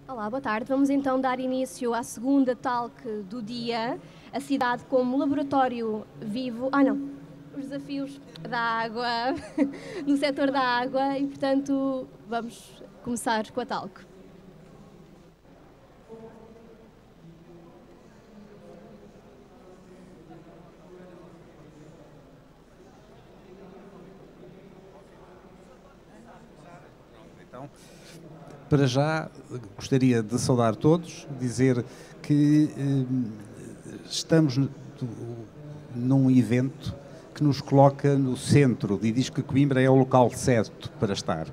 Olá, boa tarde. Vamos então dar início à segunda talk do dia, a cidade como laboratório vivo. Os desafios da água, no setor da água, e portanto vamos começar com a talk. Então, para já, gostaria de saudar todos, dizer que estamos num evento que nos coloca no centro e diz que Coimbra é o local certo para estar.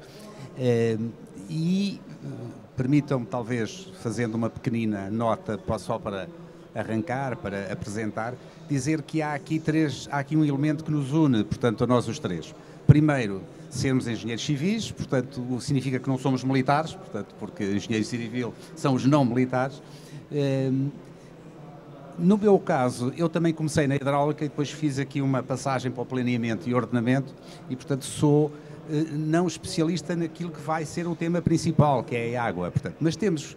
Permitam-me, talvez, fazendo uma pequenina nota só para arrancar, para apresentar, dizer que há aqui um elemento que nos une, portanto, a nós os três. Primeiro, sermos engenheiros civis, portanto, significa que não somos militares, portanto, porque engenheiro civil são os não militares. No meu caso, eu também comecei na hidráulica e depois fiz aqui uma passagem para o planeamento e ordenamento e, portanto, sou não especialista naquilo que vai ser o tema principal, que é a água. Portanto, mas temos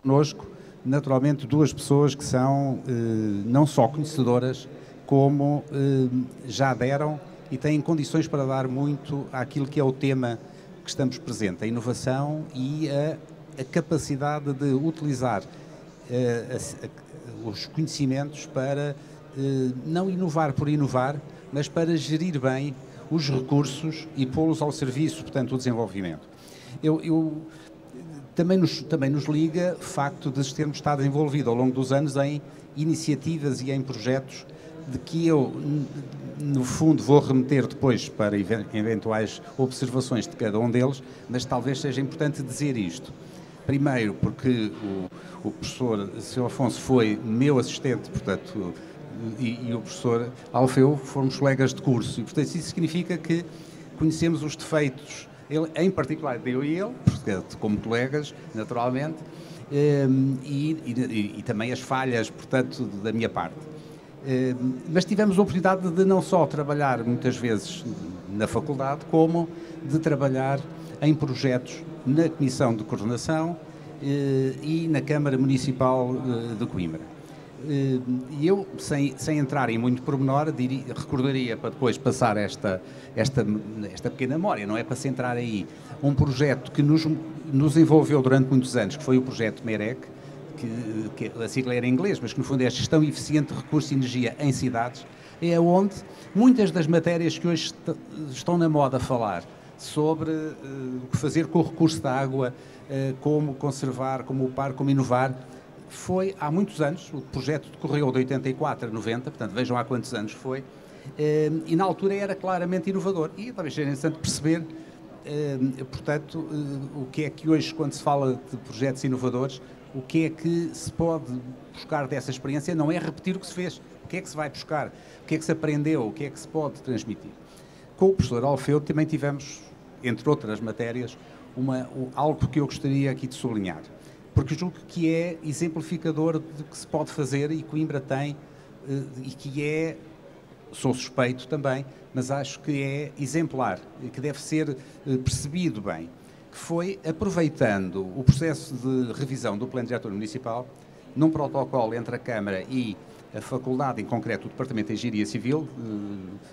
connosco, naturalmente, duas pessoas que são não só conhecedoras, como já deram e têm condições para dar muito àquilo que é o tema que estamos presente, a inovação e a capacidade de utilizar os conhecimentos para não inovar por inovar, mas para gerir bem os recursos e pô-los ao serviço, portanto, do desenvolvimento. Também nos liga o facto de termos estado envolvido ao longo dos anos em iniciativas e em projetos de que eu, no fundo, vou remeter depois para eventuais observações de cada um deles, mas talvez seja importante dizer isto. Primeiro, porque o professor Sr. Afonso foi meu assistente, portanto, e o professor Alfeu fomos colegas de curso, e, portanto, isso significa que conhecemos os defeitos, ele, em particular eu e ele, portanto, como colegas, naturalmente, e também as falhas, portanto, da minha parte. Mas tivemos a oportunidade de não só trabalhar muitas vezes na faculdade, como de trabalhar em projetos na Comissão de Coordenação e na Câmara Municipal de Coimbra. E eu, sem entrar em muito pormenor, recordaria, para depois passar esta pequena memória, não é para se entrar aí, um projeto que nos envolveu durante muitos anos, que foi o projeto MEREC, que a sigla era em inglês, mas que no fundo é a Gestão Eficiente de Recursos e Energia em Cidades, é onde muitas das matérias que hoje estão na moda a falar sobre o que fazer com o recurso da água, como conservar, como upar, como inovar, foi há muitos anos. O projeto decorreu de 84 a 90, portanto vejam há quantos anos foi, e na altura era claramente inovador. E talvez seja interessante perceber, portanto, o que é que hoje, quando se fala de projetos inovadores, o que é que se pode buscar dessa experiência. Não é repetir o que se fez, o que é que se vai buscar, o que é que se aprendeu, o que é que se pode transmitir. Com o professor Alfeu também tivemos, entre outras matérias, algo que eu gostaria aqui de sublinhar, porque julgo que é exemplificador de que se pode fazer e Coimbra tem, e que é, sou suspeito também, mas acho que é exemplar e que deve ser percebido bem, que foi aproveitando o processo de revisão do Plano Diretor Municipal, num protocolo entre a Câmara e a Faculdade, em concreto o Departamento de Engenharia Civil,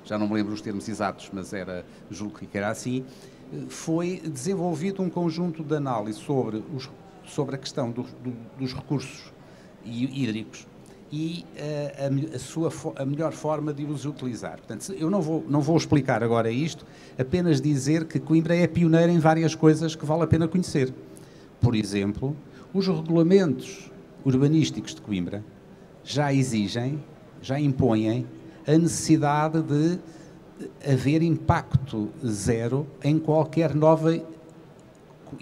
já não me lembro os termos exatos, mas julgo que era assim, foi desenvolvido um conjunto de análises sobre a questão dos recursos hídricos e a melhor forma de os utilizar. Portanto, eu não vou explicar agora isto, apenas dizer que Coimbra é pioneira em várias coisas que vale a pena conhecer. Por exemplo, os regulamentos urbanísticos de Coimbra já impõem a necessidade de haver impacto zero em qualquer nova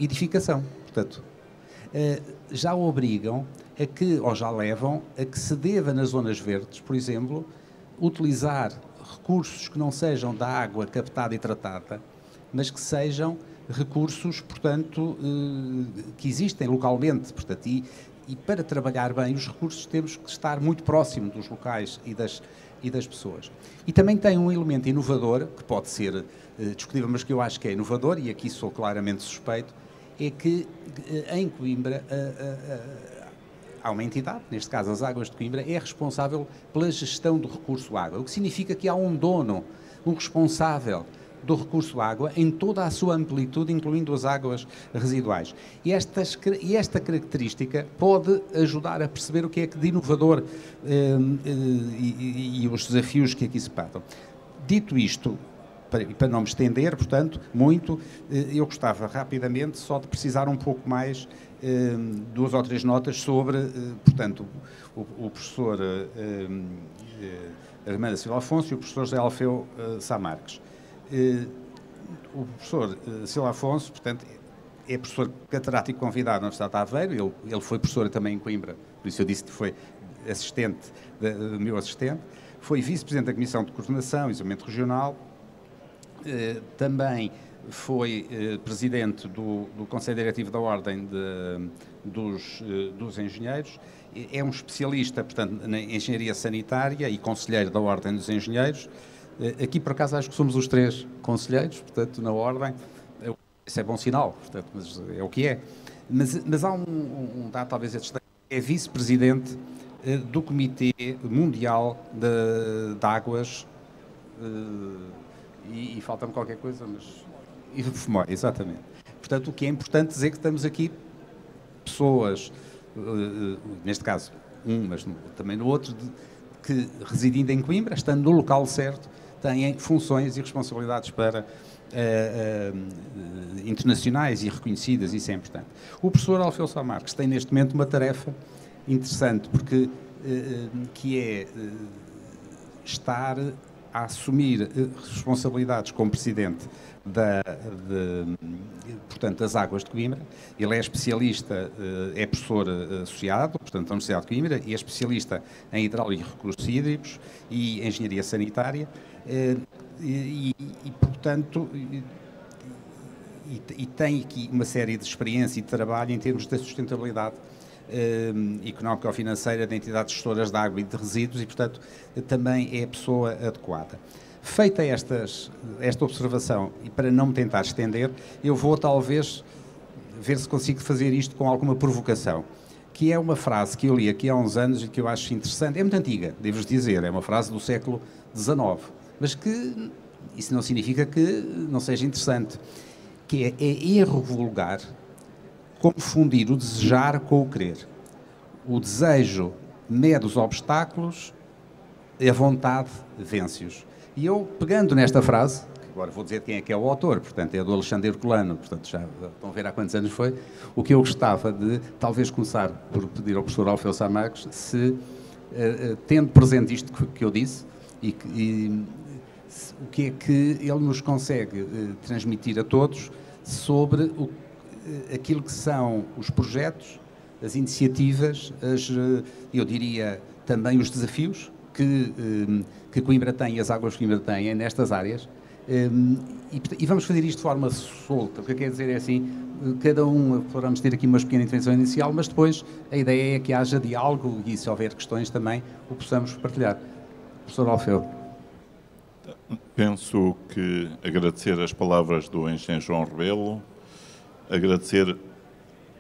edificação. Portanto, já obrigam a que, ou já levam, a que se deva nas zonas verdes, por exemplo, utilizar recursos que não sejam da água captada e tratada, mas que sejam recursos, portanto, que existem localmente, portanto, e para trabalhar bem os recursos temos que estar muito próximo dos locais e das pessoas. E também tem um elemento inovador, que pode ser discutível, mas que eu acho que é inovador, e aqui sou claramente suspeito, é que em Coimbra há uma entidade, neste caso as Águas de Coimbra, é responsável pela gestão do recurso água, o que significa que há um dono, um responsável do recurso água em toda a sua amplitude, incluindo as águas residuais. E esta característica pode ajudar a perceber o que é que de inovador e os desafios que aqui se passam. Dito isto, para não me estender, portanto, muito, eu gostava rapidamente só de precisar um pouco mais, 2 ou 3 notas sobre, portanto, o professor Armando Silva Afonso e o professor José Alfeu Sá Marques. O professor Silva Afonso, portanto, é professor catedrático convidado na Universidade de Aveiro, ele foi professor também em Coimbra, por isso eu disse que foi meu assistente, foi vice-presidente da Comissão de Coordenação e Desenvolvimento Regional, também foi presidente do Conselho Diretivo da Ordem dos Engenheiros, é um especialista, portanto, na engenharia sanitária e conselheiro da Ordem dos Engenheiros. Aqui, por acaso, acho que somos os 3 conselheiros, portanto, na Ordem. Isso é bom sinal, portanto, mas é o que é. Mas há um dado, talvez, é vice-presidente do Comitê Mundial de Águas e falta-me qualquer coisa, mas... E de FUMOI, exatamente. Portanto, o que é importante dizer que estamos aqui pessoas, neste caso, mas também no outro, que residindo em Coimbra, estando no local certo, têm funções e responsabilidades para internacionais e reconhecidas, isso é importante. O professor Alfeu Sá Marques tem neste momento uma tarefa interessante, porque que é estar a assumir responsabilidades como presidente portanto, das Águas de Coimbra. Ele é especialista, é professor associado, portanto, da Universidade de Coimbra, e é especialista em hidráulica e recursos hídricos e engenharia sanitária, portanto, tem aqui uma série de experiência e de trabalho em termos da sustentabilidade económica ou financeira de entidades gestoras de água e de resíduos e, portanto, também é a pessoa adequada. Feita esta observação, e para não me tentar estender, eu vou talvez ver se consigo fazer isto com alguma provocação, que é uma frase que eu li aqui há uns anos e que eu acho interessante, é muito antiga, devo-vos dizer, é uma frase do século XIX, mas que isso não significa que não seja interessante, que é erro vulgar confundir o desejar com o querer. O desejo mede os obstáculos, a vontade vence-os. E eu, pegando nesta frase, agora vou dizer quem é que é o autor, portanto, é do Alexandre Herculano, portanto, já estão a ver há quantos anos foi, o que eu gostava de, talvez, começar por pedir ao professor Alfeu Sá Marques se, tendo presente isto que eu disse, o que é que ele nos consegue transmitir a todos sobre aquilo que são os projetos, as iniciativas, eu diria também os desafios que Coimbra tem e as Águas de Coimbra têm nestas áreas, e vamos fazer isto de forma solta. O que quer dizer é assim, cada um, podemos ter aqui uma pequena intervenção inicial, mas depois a ideia é que haja diálogo e, se houver questões também, o possamos partilhar. Professor Alfeu. Penso que agradecer as palavras do engenheiro João Rebelo, agradecer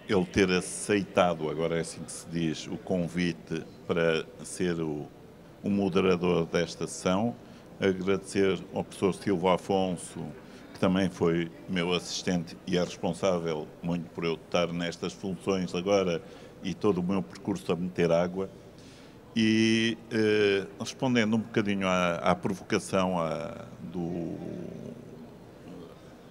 ele ter aceitado, agora é assim que se diz, o convite para ser o moderador desta sessão, agradecer ao professor Silva Afonso, que também foi meu assistente e é responsável muito por eu estar nestas funções agora e todo o meu percurso a meter água. E respondendo um bocadinho à provocação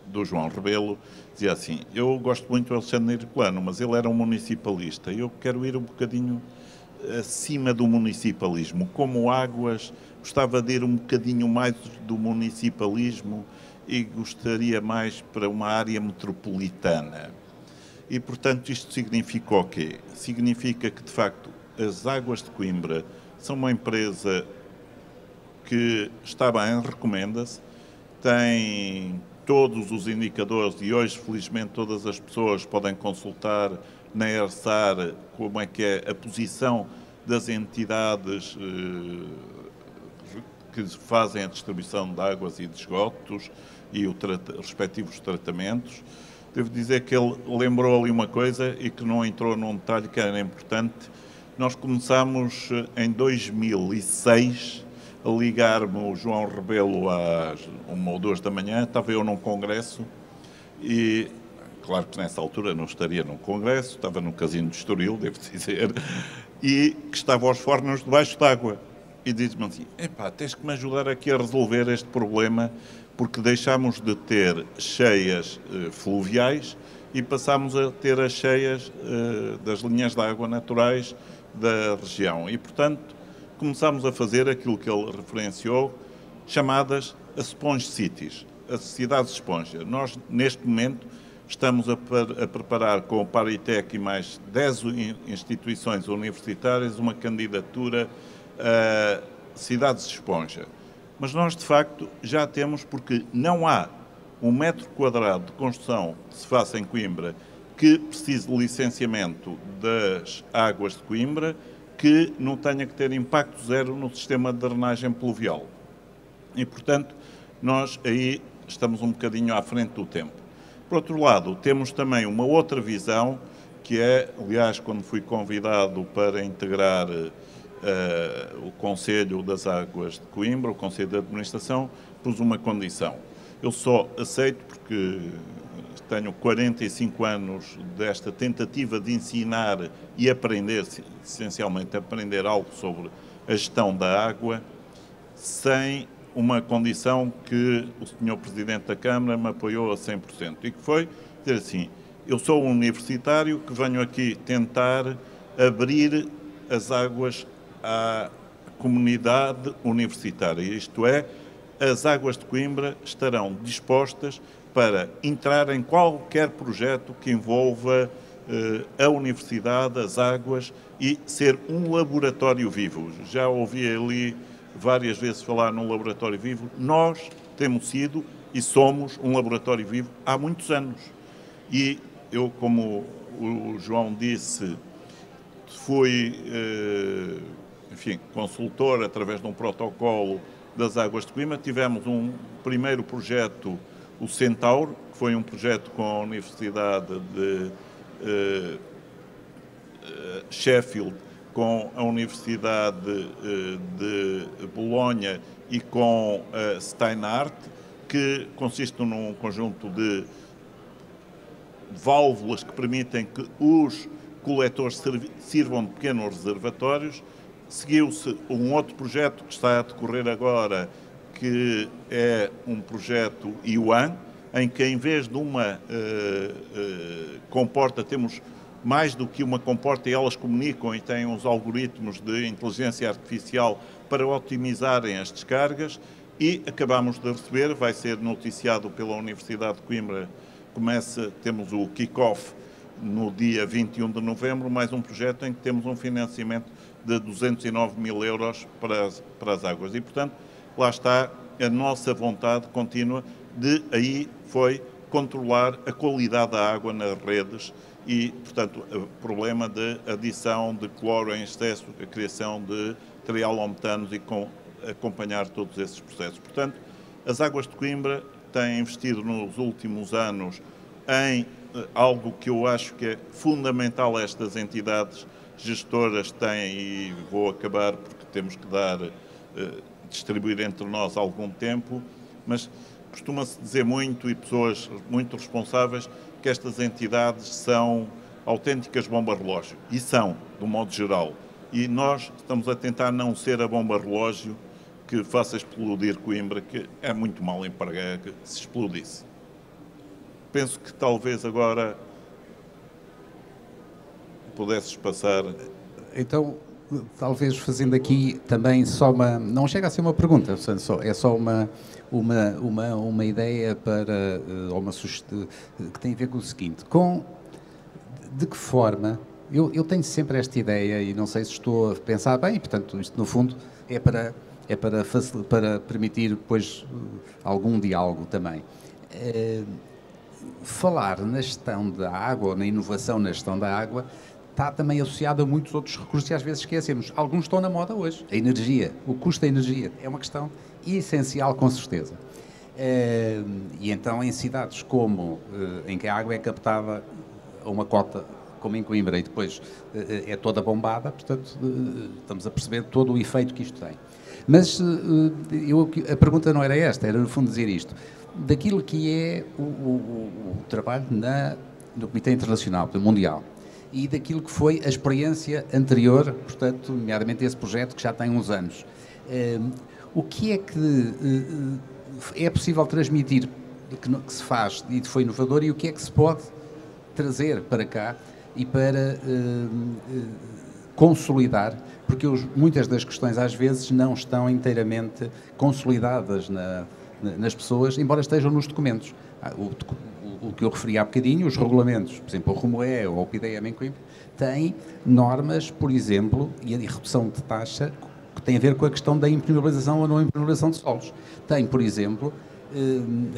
do João Rebelo, dizia assim, eu gosto muito do Alexandre Herculano, mas ele era um municipalista, eu quero ir um bocadinho acima do municipalismo. Como Águas, gostava de ir um bocadinho mais do municipalismo e gostaria mais para uma área metropolitana. E, portanto, isto significa o quê? Significa que, de facto, as Águas de Coimbra são uma empresa que está bem, recomenda-se, tem todos os indicadores e hoje, felizmente, todas as pessoas podem consultar na ERSAR como é que é a posição das entidades que fazem a distribuição de águas e de esgotos e os respectivos tratamentos. devo dizer que ele lembrou ali uma coisa e que não entrou num detalhe que era importante. Nós começámos em 2006 a ligar-me o João Rebelo às 1 ou 2 da manhã, estava eu num congresso e, claro que nessa altura não estaria num congresso, estava no Casino de Estoril, devo dizer, e que estava aos fornos debaixo d'água. E diz-me assim, epá, tens que me ajudar aqui a resolver este problema, porque deixámos de ter cheias fluviais e passámos a ter as cheias das linhas de água naturais da região. E, portanto, começámos a fazer aquilo que ele referenciou, chamadas as Sponge Cities, as cidades esponja. Nós, neste momento, estamos a preparar com o Paritec e mais 10 instituições universitárias uma candidatura a cidades esponja. Mas nós, de facto, já temos, porque não há 1 metro quadrado de construção que se faça em Coimbra que precise de licenciamento das águas de Coimbra que não tenha que ter impacto zero no sistema de drenagem pluvial. E, portanto, nós aí estamos um bocadinho à frente do tempo. Por outro lado, temos também uma outra visão, que é, aliás, quando fui convidado para integrar o Conselho das Águas de Coimbra, o Conselho de Administração, pus uma condição. Eu só aceito porque tenho 45 anos desta tentativa de ensinar e aprender, essencialmente aprender algo sobre a gestão da água, sem uma condição que o Sr. Presidente da Câmara me apoiou a 100%, e que foi dizer assim, eu sou um universitário que venho aqui tentar abrir as águas à comunidade universitária, isto é, as águas de Coimbra estarão dispostas para entrar em qualquer projeto que envolva a universidade, as águas e ser um laboratório vivo. Já ouvi ali várias vezes falar num laboratório vivo. Nós temos sido e somos um laboratório vivo há muitos anos. E eu, como o João disse, fui, enfim, consultor através de um protocolo das águas de Coimbra. Tivemos um primeiro projeto, o Centauro, que foi um projeto com a Universidade de Sheffield, com a Universidade de Bolonha e com a Steinhardt, que consiste num conjunto de válvulas que permitem que os coletores sirvam de pequenos reservatórios. Seguiu-se um outro projeto que está a decorrer agora, que é um projeto IWAN, em que em vez de uma comporta, temos mais do que uma comporta e elas comunicam e têm uns algoritmos de inteligência artificial para otimizarem as descargas, e acabamos de receber, vai ser noticiado pela Universidade de Coimbra, temos o kick-off no dia 21 de novembro, mais um projeto em que temos um financiamento de 209 mil euros para as águas. E, portanto, lá está a nossa vontade contínua de aí foi controlar a qualidade da água nas redes e, portanto, o problema de adição de cloro em excesso, a criação de trialometanos e acompanhar todos esses processos. Portanto, as águas de Coimbra têm investido nos últimos anos em algo que eu acho que é fundamental a estas entidades gestoras têm, e vou acabar porque temos que distribuir entre nós algum tempo, mas costuma-se dizer muito, e pessoas muito responsáveis, que estas entidades são autênticas bombas-relógio, e são, de um modo geral. E nós estamos a tentar não ser a bomba-relógio que faça explodir Coimbra, que é muito mal empregada se explodisse. Penso que talvez agora pudesses passar. Então, talvez fazendo aqui também só uma... Não chega a ser uma pergunta, é só uma ideia para... ou uma sugestão que tem a ver com o seguinte. De que forma... Eu tenho sempre esta ideia e não sei se estou a pensar bem, portanto, isto no fundo é para permitir depois algum diálogo também. Falar na gestão da água, ou na inovação na gestão da água, está também associado a muitos outros recursos e às vezes esquecemos. Alguns estão na moda hoje. A energia, o custo da energia é uma questão essencial, com certeza. E então em cidades como em que a água é captada a uma cota, como em Coimbra, e depois é toda bombada, portanto estamos a perceber todo o efeito que isto tem. Mas a pergunta não era esta, era no fundo dizer isto, daquilo que é o trabalho no Comitê Internacional, Mundial, e daquilo que foi a experiência anterior, portanto, nomeadamente esse projeto que já tem uns anos. O que é que é possível transmitir que se faz e que foi inovador, e o que é que se pode trazer para cá e para consolidar, porque muitas das questões às vezes não estão inteiramente consolidadas nas pessoas, embora estejam nos documentos. O que eu referi há bocadinho, os regulamentos, por exemplo, o RUMOE ou o PIDEM em Coimbra, têm normas, por exemplo, e a redução de taxa, que tem a ver com a questão da impermeabilização ou não impermeabilização de solos. Tem, por exemplo,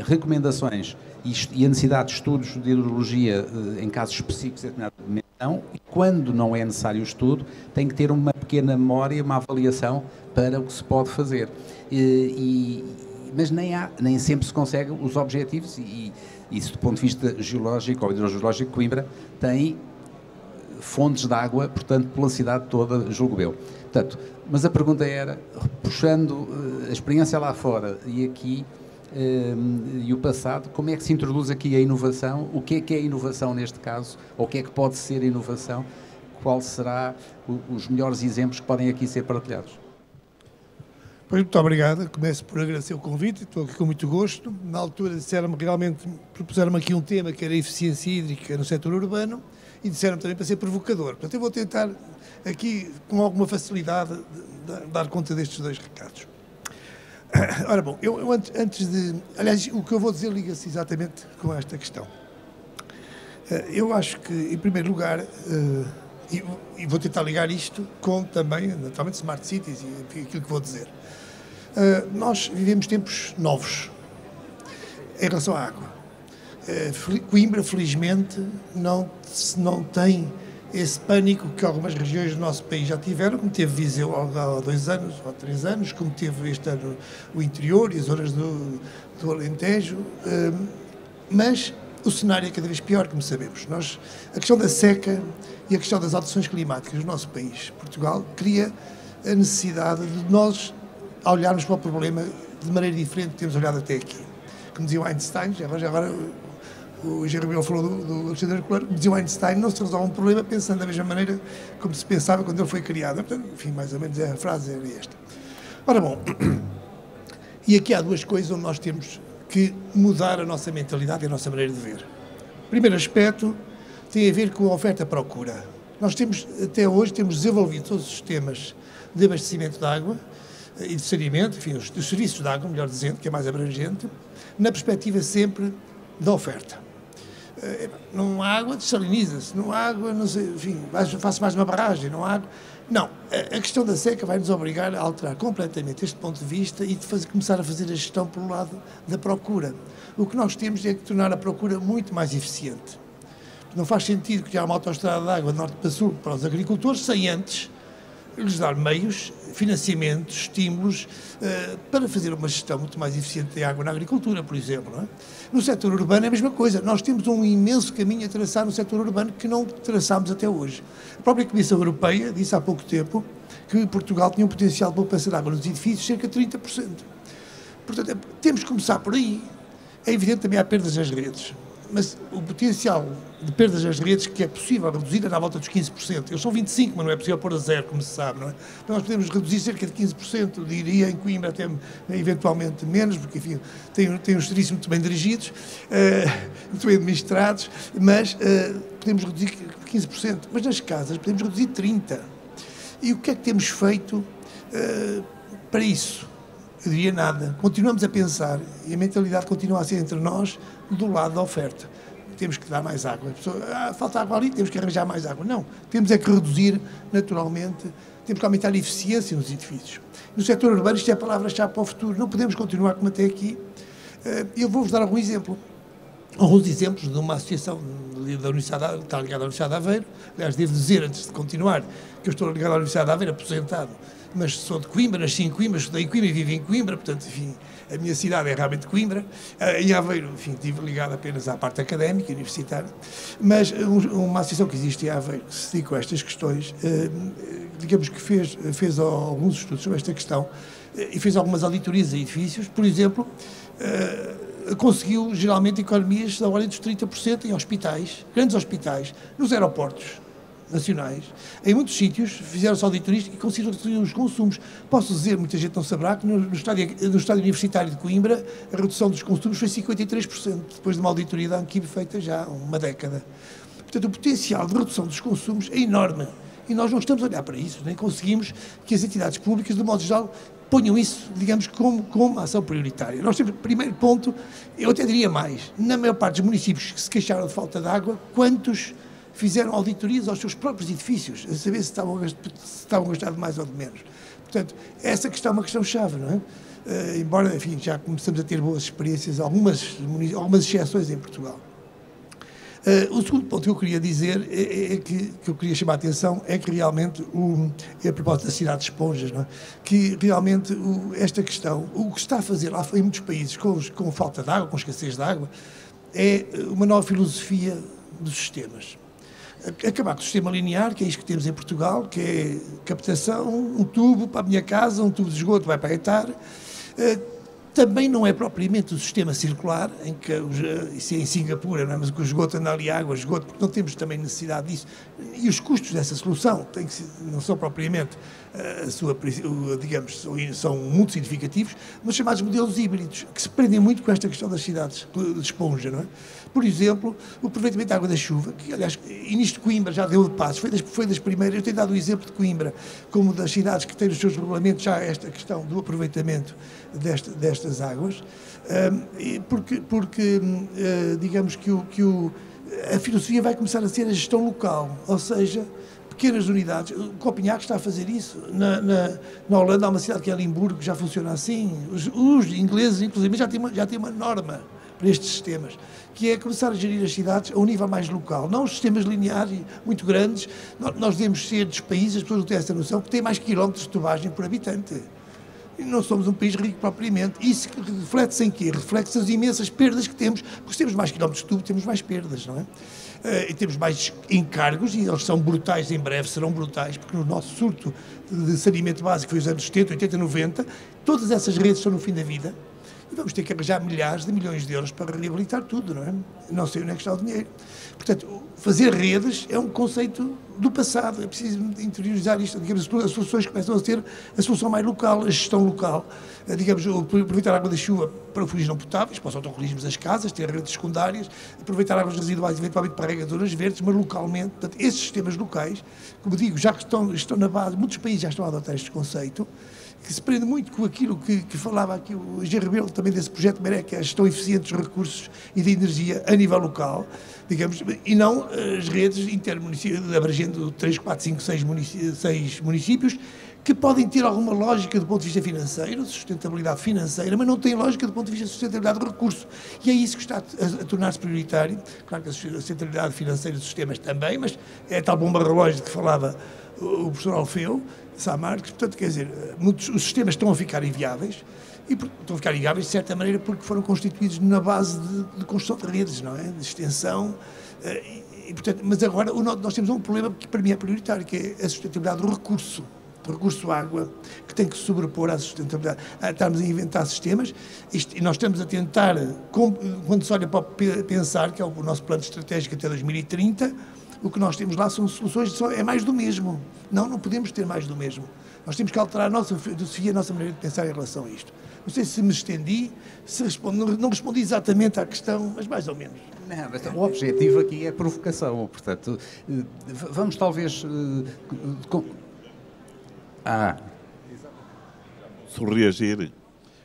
recomendações e a necessidade de estudos de hidrologia em casos específicos de determinada dimensão, e quando não é necessário o estudo, tem que ter uma pequena memória, uma avaliação para o que se pode fazer. Mas nem sempre se consegue os objetivos, e isso do ponto de vista geológico ou hidrogeológico, Coimbra tem fontes de água, portanto, pela cidade toda, julgo eu. Portanto, mas a pergunta era, puxando a experiência lá fora e aqui, e o passado, como é que se introduz aqui a inovação? O que é a inovação neste caso? Ou o que é que pode ser a inovação? Qual será os melhores exemplos que podem aqui ser partilhados? Pois, muito obrigado. Começo por agradecer o convite, estou aqui com muito gosto. Na altura propuseram-me aqui um tema que era a eficiência hídrica no setor urbano, e disseram-me também para ser provocador. Portanto, eu vou tentar aqui, com alguma facilidade, dar conta destes dois recados. Ora bom, aliás, o que eu vou dizer liga-se exatamente com esta questão. Eu acho que, em primeiro lugar, e vou tentar ligar isto com também, naturalmente, Smart Cities e aquilo que vou dizer. Nós vivemos tempos novos em relação à água. Coimbra, felizmente, não tem esse pânico que algumas regiões do nosso país já tiveram, como teve Viseu há 2 anos ou 3 anos, como teve este ano o interior e as zonas do Alentejo, mas o cenário é cada vez pior, como sabemos. A questão da seca e a questão das alterações climáticas no nosso país, Portugal, cria a necessidade de nós olharmos para o problema de maneira diferente do que temos olhado até aqui. Como dizia o Einstein, já agora o Jeremiel falou do Alexandre Herculano, como dizia o Einstein, não se resolve um problema pensando da mesma maneira como se pensava quando ele foi criado. Portanto, enfim, mais ou menos a frase era esta. Ora bom, e aqui há 2 coisas onde nós temos que mudar a nossa mentalidade e a nossa maneira de ver. O primeiro aspecto tem a ver com a oferta-procura. Nós até hoje, temos desenvolvido todos os sistemas de abastecimento de água e de saneamento, enfim, os serviços de água, melhor dizendo, que é mais abrangente, na perspectiva sempre da oferta. Não há água, desaliniza-se, não há água, não sei, enfim, faço mais uma barragem, não há água. Não, a questão da seca vai nos obrigar a alterar completamente este ponto de vista e de começar a fazer a gestão pelo lado da procura. O que nós temos é que tornar a procura muito mais eficiente. Não faz sentido criar uma autoestrada de água de norte para sul para os agricultores sem antes lhes dar meios, financiamentos, estímulos para fazer uma gestão muito mais eficiente da água na agricultura, por exemplo. Não é? No setor urbano é a mesma coisa. Nós temos um imenso caminho a traçar no setor urbano que não traçámos até hoje. A própria Comissão Europeia disse há pouco tempo que Portugal tinha um potencial de poupança de água nos edifícios de cerca de 30%. Portanto, temos que começar por aí. É evidente também há perdas nas redes, mas o potencial de perdas nas redes que é possível reduzir é na volta dos 15%. Eles são 25%, mas não é possível pôr a 0, como se sabe, não é? Então nós podemos reduzir cerca de 15%, diria, em Coimbra até eventualmente menos, porque, enfim, tem uns serviços muito bem dirigidos, muito bem administrados, mas podemos reduzir 15%. Mas nas casas podemos reduzir 30%. E o que é que temos feito para isso? Eu diria nada. Continuamos a pensar, e a mentalidade continua a ser entre nós, do lado da oferta. Temos que dar mais água. A pessoa, falta água ali, temos que arranjar mais água. Não. Temos é que reduzir, naturalmente, temos que aumentar a eficiência nos edifícios. No setor urbano, isto é a palavra-chave para o futuro. Não podemos continuar como até aqui. Eu vou-vos dar alguns exemplos de uma associação da Universidade, está ligado à Universidade de Aveiro. Aliás, devo dizer, antes de continuar, que eu estou ligado à Universidade de Aveiro, aposentado, mas sou de Coimbra, nasci em Coimbra, estudei em Coimbra e vivo em Coimbra, portanto, enfim, a minha cidade é realmente Coimbra. Em Aveiro, enfim, estive ligado apenas à parte académica, universitária, mas uma associação que existe em Aveiro, que se dedica a estas questões, digamos que fez alguns estudos sobre esta questão e fez algumas auditorias a edifícios, por exemplo, conseguiu geralmente economias da ordem dos 30% em hospitais, grandes hospitais, nos aeroportos nacionais. Em muitos sítios fizeram-se auditorias e conseguiram reduzir os consumos. Posso dizer, muita gente não saberá, que no estádio universitário de Coimbra a redução dos consumos foi 53%, depois de uma auditoria da ANQUIB feita já há uma década. Portanto, o potencial de redução dos consumos é enorme. E nós não estamos a olhar para isso, nem conseguimos que as entidades públicas, de modo geral, ponham isso, digamos, como ação prioritária. Nós temos, primeiro ponto, eu até diria mais, na maior parte dos municípios que se queixaram de falta de água, quantos fizeram auditorias aos seus próprios edifícios, a saber se estavam a gastar de mais ou de menos. Portanto, essa questão é uma questão-chave, não é? Embora, enfim, já começamos a ter boas experiências, algumas exceções em Portugal. O segundo ponto que eu queria dizer que eu queria chamar a atenção é que realmente, a propósito da cidade de esponjas, não é? Que realmente esta questão, o que se está a fazer lá em muitos países com falta de água, com escassez de água, é uma nova filosofia dos sistemas. Acabar com o sistema linear, que é isto que temos em Portugal, que é captação, um tubo para a minha casa, um tubo de esgoto vai para a hectare. Também não é propriamente o sistema circular, em que isso é em Singapura, não é? Mas o esgoto anda ali água, esgoto, porque não temos também necessidade disso. E os custos dessa solução não são propriamente digamos, são muito significativos, mas chamados modelos híbridos, que se prendem muito com esta questão das cidades de esponja, não é? Por exemplo, o aproveitamento da água da chuva, que aliás, e nisto de Coimbra já deu de passos, foi das primeiras, eu tenho dado o exemplo de Coimbra, como das cidades que têm nos seus regulamentos já esta questão do aproveitamento destas águas, porque digamos que a filosofia vai começar a ser a gestão local, ou seja, pequenas unidades. O Copenhague está a fazer isso. Na Holanda há uma cidade que é Limburgo, que já funciona assim. Os ingleses, inclusive, já têm uma norma para estes sistemas, que é começar a gerir as cidades a um nível mais local. Não os sistemas lineares muito grandes. Nós devemos ser dos países, as pessoas não têm essa noção, que têm mais quilómetros de tubagem por habitante. E não somos um país rico propriamente. Isso reflete-se em quê? Reflete-se as imensas perdas que temos, porque se temos mais quilómetros de tubo, temos mais perdas, não é? E temos mais encargos, e eles são brutais, em breve serão brutais, porque no nosso surto de saneamento básico foi os anos 70, 80, 90, todas essas redes estão no fim da vida, e vamos ter que arranjar milhares de milhões de euros para reabilitar tudo, não é? Não sei onde é que está o dinheiro. Portanto, fazer redes é um conceito do passado, é preciso interiorizar isto. Digamos, as soluções começam a ser a solução mais local, a gestão local. Digamos, aproveitar a água da chuva para fins não potáveis, para os autocolismos das casas, ter redes secundárias, aproveitar águas residuais eventualmente para regadoras verdes, mas localmente. Portanto, esses sistemas locais, como digo, já que estão na base, muitos países já estão a adotar este conceito, que se prende muito com aquilo que falava aqui o G. Rebelo, também desse projeto MEREC, que é a gestão eficiente dos recursos e da energia a nível local, digamos, e não as redes intermunicipais, abrangendo 3, 4, 5, 6 municípios, que podem ter alguma lógica do ponto de vista financeiro, sustentabilidade financeira, mas não têm lógica do ponto de vista de sustentabilidade de recurso. E é isso que está a tornar-se prioritário. Claro que a sustentabilidade financeira dos sistemas também, mas é a tal bomba relógio de que falava o professor Alfeu, Samarques. Portanto, quer dizer, os sistemas estão a ficar inviáveis, e estão a ficar inviáveis de certa maneira porque foram constituídos na base de construção de redes, não é? De extensão. Portanto, mas agora nós temos um problema que para mim é prioritário, que é a sustentabilidade do recurso água, que tem que se sobrepor à sustentabilidade. Estamos a inventar sistemas, e nós estamos a tentar, quando se olha para pensar, que é o nosso plano estratégico até 2030, o que nós temos lá são soluções, é mais do mesmo. Não podemos ter mais do mesmo. Nós temos que alterar a nossa filosofia, a nossa maneira de pensar em relação a isto. Não sei se me estendi, não respondi exatamente à questão, mas mais ou menos. Não, mas o objetivo aqui é provocação, portanto, vamos talvez...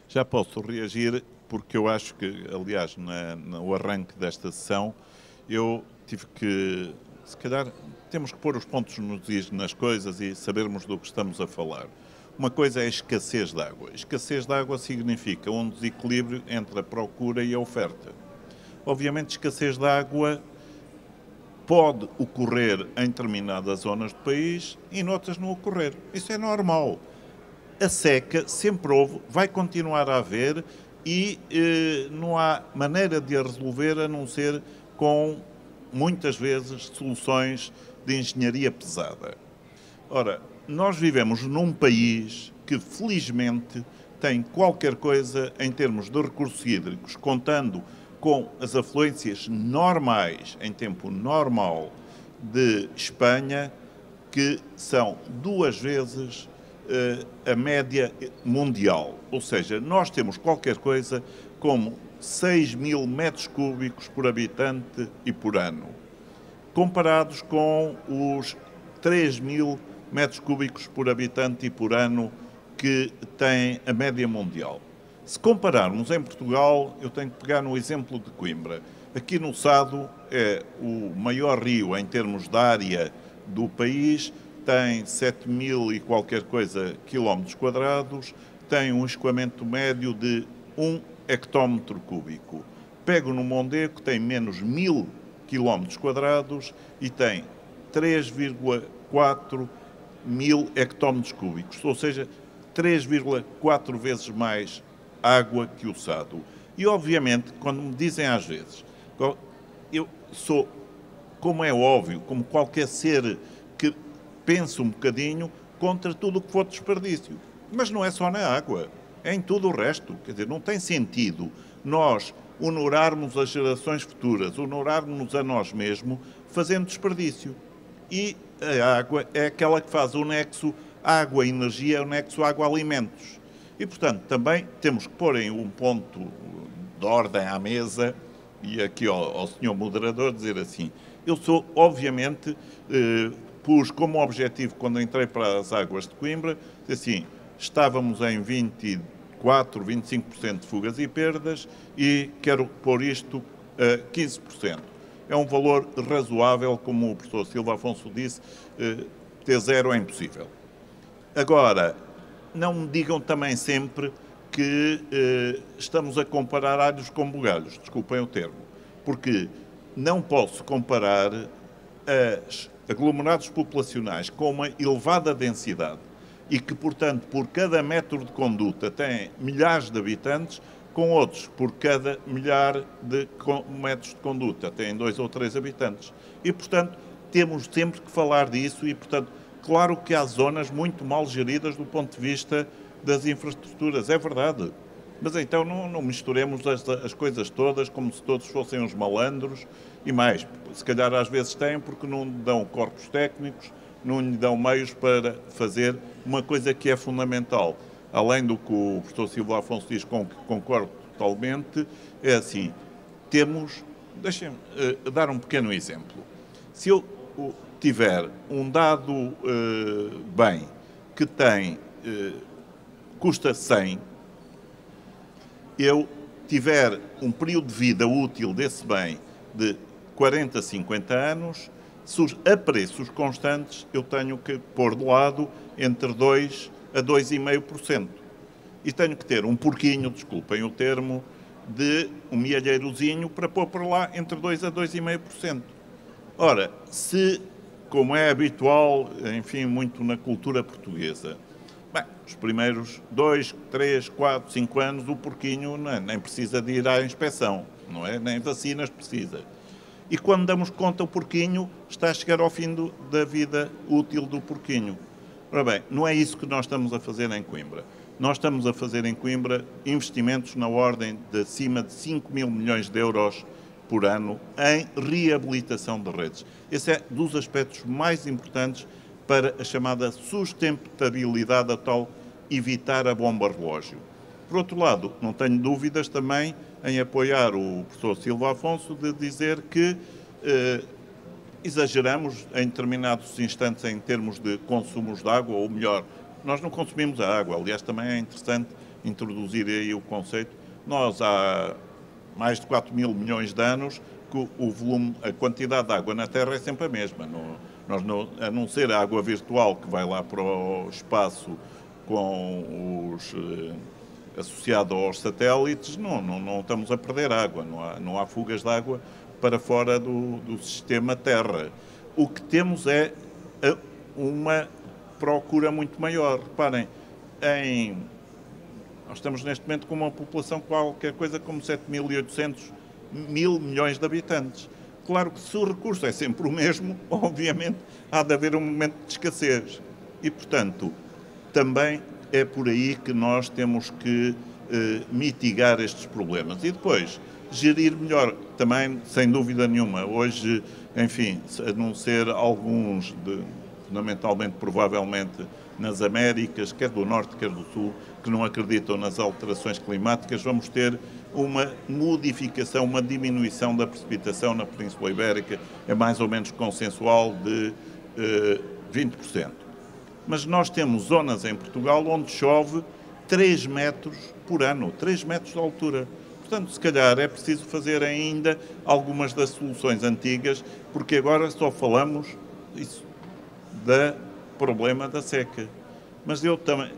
Já posso reagir, porque eu acho que, aliás, no arranque desta sessão, eu tive que, se calhar, temos que pôr os pontos nos is nas coisas e sabermos do que estamos a falar. Uma coisa é a escassez de água. Escassez de água significa um desequilíbrio entre a procura e a oferta. Obviamente, escassez de água pode ocorrer em determinadas zonas do país e noutras não ocorrer. Isso é normal. A seca sempre houve, vai continuar a haver e não há maneira de a resolver a não ser com, muitas vezes, soluções de engenharia pesada. Ora, nós vivemos num país que, felizmente, tem qualquer coisa em termos de recursos hídricos, contando com as afluências normais, em tempo normal, de Espanha, que são 2 vezes a média mundial. Ou seja, nós temos qualquer coisa como 6.000 metros cúbicos por habitante e por ano, comparados com os 3.000 metros cúbicos por habitante e por ano que tem a média mundial. Se compararmos em Portugal, eu tenho que pegar no exemplo de Coimbra. Aqui no Sado é o maior rio em termos de área do país, tem 7.000 e qualquer coisa quilómetros quadrados, tem um escoamento médio de 1 hectómetro cúbico. Pego no Mondego, tem menos 1.000 quilómetros quadrados e tem 3,4 mil hectómetros cúbicos, ou seja, 3,4 vezes mais água que o Sado. E, obviamente, quando me dizem às vezes, eu sou, como é óbvio, como qualquer ser que pensa um bocadinho, contra tudo o que for desperdício. Mas não é só na água, é em tudo o resto. Quer dizer, não tem sentido nós honorarmos as gerações futuras, honorarmos a nós mesmos, fazendo desperdício. E a água é aquela que faz o nexo água-energia, o nexo água-alimentos. E, portanto, também temos que pôr em um ponto de ordem à mesa e aqui ao senhor moderador dizer assim, eu sou, obviamente, pus como objetivo, quando entrei para as águas de Coimbra, assim, estávamos em 24, 25% de fugas e perdas e quero pôr isto a 15%. É um valor razoável, como o professor Silva Afonso disse, ter zero é impossível. Agora, não me digam também sempre que estamos a comparar alhos com bugalhos, desculpem o termo, porque não posso comparar os aglomerados populacionais com uma elevada densidade e que, portanto, por cada metro de conduta têm milhares de habitantes, com outros, por cada milhar de metros de conduta, têm 2 ou 3 habitantes. E, portanto, temos sempre que falar disso e, portanto, claro que há zonas muito mal geridas do ponto de vista das infraestruturas, é verdade. Mas então não misturemos as coisas todas como se todos fossem uns malandros e mais. Se calhar às vezes têm porque não dão corpos técnicos, não lhe dão meios para fazer uma coisa que é fundamental. Além do que o professor Silva Afonso diz, com que concordo totalmente, é assim, deixem-me dar um pequeno exemplo. Se eu tiver um dado bem que custa 100, eu tiver um período de vida útil desse bem de 40, 50 anos, a preços constantes eu tenho que pôr de lado entre 2% a 2,5%. E tenho que ter um porquinho, desculpem o termo, de um milheirozinho para pôr por lá entre 2% a 2,5%. Ora, se, como é habitual, enfim, muito na cultura portuguesa, os primeiros 2, 3, 4, 5 anos o porquinho nem precisa de ir à inspeção, não é? Nem vacinas precisa. E quando damos conta, o porquinho está a chegar ao fim da vida útil do porquinho. Ora bem, não é isso que nós estamos a fazer em Coimbra. Nós estamos a fazer em Coimbra investimentos na ordem de acima de 5 mil milhões de euros por ano em reabilitação de redes. Esse é dos aspectos mais importantes para a chamada sustentabilidade, a tal evitar a bomba relógio. Por outro lado, não tenho dúvidas também em apoiar o professor Silva Afonso de dizer que exageramos em determinados instantes em termos de consumos de água, ou melhor, nós não consumimos a água. Aliás, também é interessante introduzir aí o conceito. Nós, há mais de 4 mil milhões de anos, que o volume, a quantidade de água na Terra é sempre a mesma. A não ser a água virtual que vai lá para o espaço associado aos satélites, não estamos a perder água, não há fugas de água para fora do sistema Terra. O que temos é uma procura muito maior. Reparem, nós estamos neste momento com uma população qualquer coisa como 7.800 mil milhões de habitantes. Claro que se o recurso é sempre o mesmo, obviamente há de haver um momento de escassez. E, portanto, também é por aí que nós temos que mitigar estes problemas. E depois, gerir melhor, também, sem dúvida nenhuma. Hoje, enfim, a não ser alguns, fundamentalmente, provavelmente, nas Américas, quer do Norte, quer do Sul, que não acreditam nas alterações climáticas, vamos ter uma modificação, uma diminuição da precipitação na Península Ibérica, é mais ou menos consensual, de 20%. Mas nós temos zonas em Portugal onde chove 3 metros por ano, 3 metros de altura. Portanto, se calhar é preciso fazer ainda algumas das soluções antigas, porque agora só falamos do problema da seca. Mas eu também,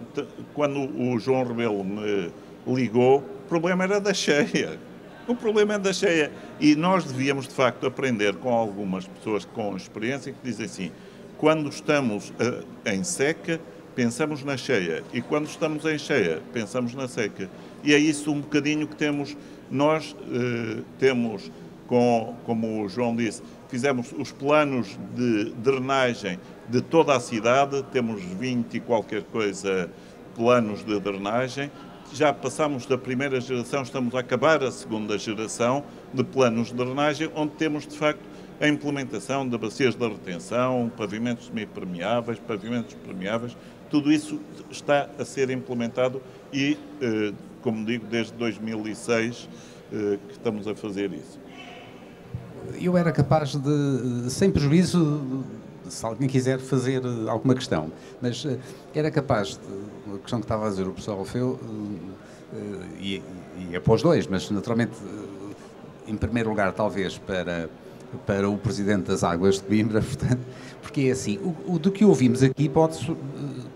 quando o João Rebelo me ligou, o problema era da cheia. O problema é da cheia. E nós devíamos, de facto, aprender com algumas pessoas com experiência que dizem assim: quando estamos em seca, pensamos na cheia. E quando estamos em cheia, pensamos na seca. E é isso um bocadinho que temos. Nós temos, como o João disse, fizemos os planos de drenagem de toda a cidade, temos 20 e qualquer coisa planos de drenagem. Já passámos da primeira geração, estamos a acabar a segunda geração de planos de drenagem, onde temos, de facto, a implementação de bacias de retenção, pavimentos semipermeáveis, pavimentos permeáveis. Tudo isso está a ser implementado e, como digo, desde 2006 que estamos a fazer isso. Eu era capaz de, sem prejuízo, se alguém quiser fazer alguma questão, mas era capaz, a questão que estava a dizer o professor Alfeu, e é para os dois, mas naturalmente, em primeiro lugar, talvez para o Presidente das Águas de Coimbra, portanto, porque é assim, do que ouvimos aqui,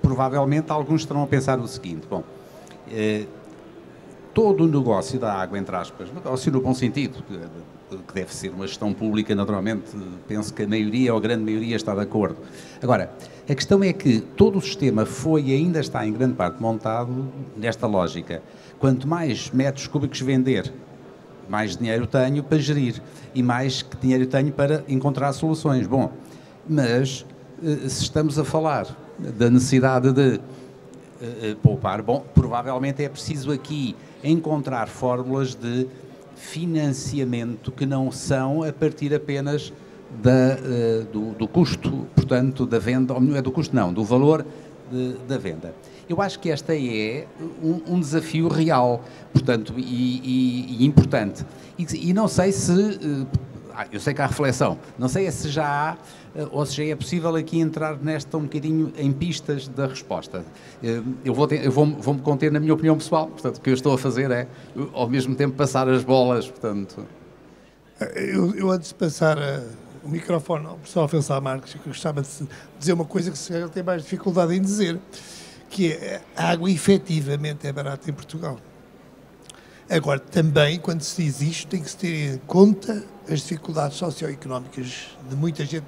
provavelmente alguns estarão a pensar o seguinte: bom, todo o negócio da água, entre aspas, negócio no bom sentido, que deve ser uma gestão pública, naturalmente, penso que a maioria ou a grande maioria está de acordo. Agora, a questão é que todo o sistema foi e ainda está em grande parte montado nesta lógica: quanto mais metros cúbicos vender, mais dinheiro tenho para gerir e mais que dinheiro tenho para encontrar soluções. Bom, mas se estamos a falar da necessidade de poupar, bom, provavelmente é preciso aqui encontrar fórmulas de financiamento que não são a partir apenas do custo, portanto, da venda, ou não é do custo não, do valor da venda. Eu acho que esta é um desafio real, portanto, e importante. E não sei se... eu sei que há reflexão. Não sei se já há, ou se já é possível aqui entrar nesta um bocadinho em pistas da resposta. Eu vou-me conter na minha opinião pessoal, portanto, o que eu estou a fazer é, ao mesmo tempo, passar as bolas, portanto... Eu antes de passar o microfone ao professor Alfeu Sá Marques, eu gostava de dizer uma coisa que se calhar tem mais dificuldade em dizer, que é: a água efetivamente é barata em Portugal. Agora, também, quando se diz isto, tem que se ter em conta as dificuldades socioeconómicas de muita gente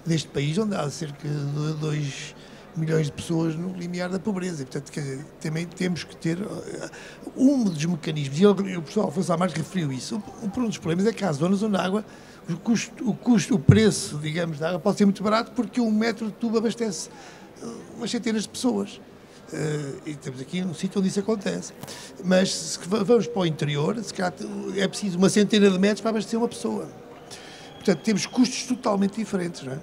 neste país, onde há cerca de 2 milhões de pessoas no limiar da pobreza. E, portanto, também temos que ter um dos mecanismos, e o professor Alfeu Sá Marques referiu isso, um dos problemas é que há zonas onde a água, o preço, digamos, da água pode ser muito barato, porque 1 metro de tubo abastece umas centenas de pessoas. E temos aqui um sítio onde isso acontece. Mas se vamos para o interior, se calhar é preciso uma centena de metros para abastecer uma pessoa. Portanto, temos custos totalmente diferentes, não é?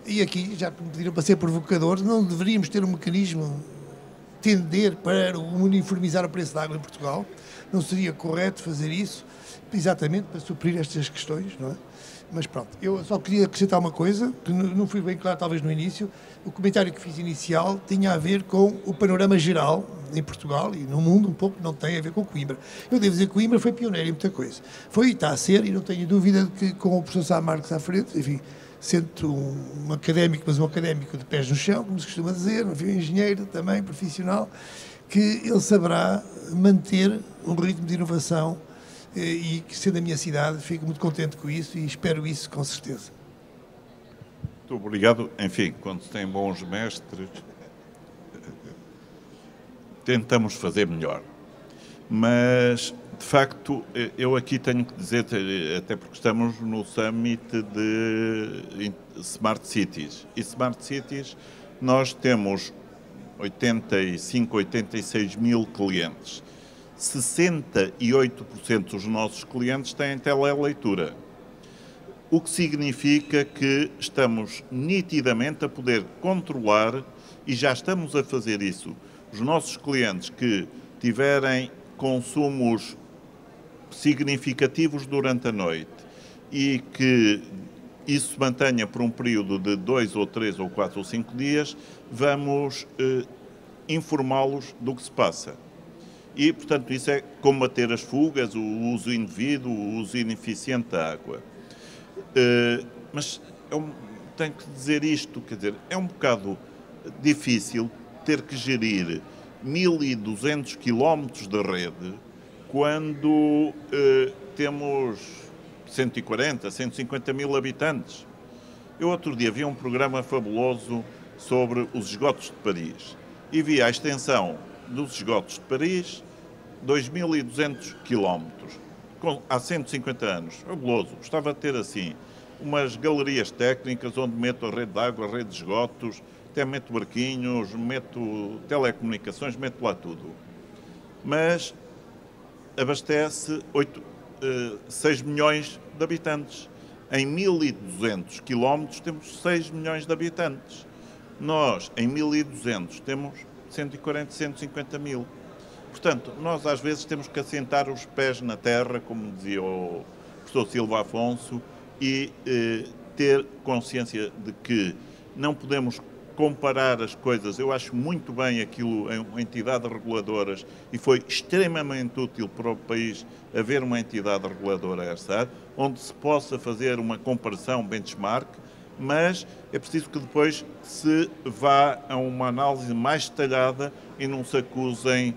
E aqui, já me pediram para ser provocador, não deveríamos ter um mecanismo tender para uniformizar o preço da água em Portugal? Não seria correto fazer isso, exatamente para suprir estas questões, não é? Mas pronto, eu só queria acrescentar uma coisa, que não fui bem claro talvez no início. O comentário que fiz inicial tinha a ver com o panorama geral em Portugal e no mundo um pouco, não tem a ver com Coimbra. Eu devo dizer que Coimbra foi pioneiro em muita coisa. Foi e está a ser, e não tenho dúvida de que com o professor Sá Marques à frente, enfim, sendo um académico, mas um académico de pés no chão, como se costuma dizer, um engenheiro também, profissional, que ele saberá manter um ritmo de inovação e que, sendo a minha cidade, fico muito contente com isso e espero isso com certeza. Muito obrigado. Enfim, quando se tem bons mestres, tentamos fazer melhor. Mas, de facto, eu aqui tenho que dizer, até porque estamos no Summit de Smart Cities. E Smart Cities, nós temos 85, 86 mil clientes. 68% dos nossos clientes têm teleleitura. O que significa que estamos nitidamente a poder controlar, e já estamos a fazer isso, os nossos clientes que tiverem consumos significativos durante a noite e que isso se mantenha por um período de 2 ou 3 ou 4 ou 5 dias, vamos informá-los do que se passa. E, portanto, isso é combater as fugas, o uso indevido, o uso ineficiente da água. Mas eu tenho que dizer isto, quer dizer, é um bocado difícil ter que gerir 1.200 quilómetros de rede quando temos 140, 150 mil habitantes. Eu outro dia vi um programa fabuloso sobre os esgotos de Paris e vi a extensão dos esgotos de Paris, 2.200 quilómetros, há 150 anos. Fabuloso. Gostava de ter assim umas galerias técnicas onde meto a rede de água, a rede de esgotos, até meto barquinhos, meto telecomunicações, meto lá tudo. Mas abastece 6 milhões de habitantes. Em 1.200 quilómetros temos 6 milhões de habitantes. Nós, em 1.200, temos 140, 150 mil. Portanto, nós às vezes temos que assentar os pés na terra, como dizia o professor Silva Afonso, e ter consciência de que não podemos comparar as coisas. Eu acho muito bem aquilo em entidades reguladoras e foi extremamente útil para o país haver uma entidade reguladora esta, onde se possa fazer uma comparação benchmark, mas é preciso que depois se vá a uma análise mais detalhada e não se acusem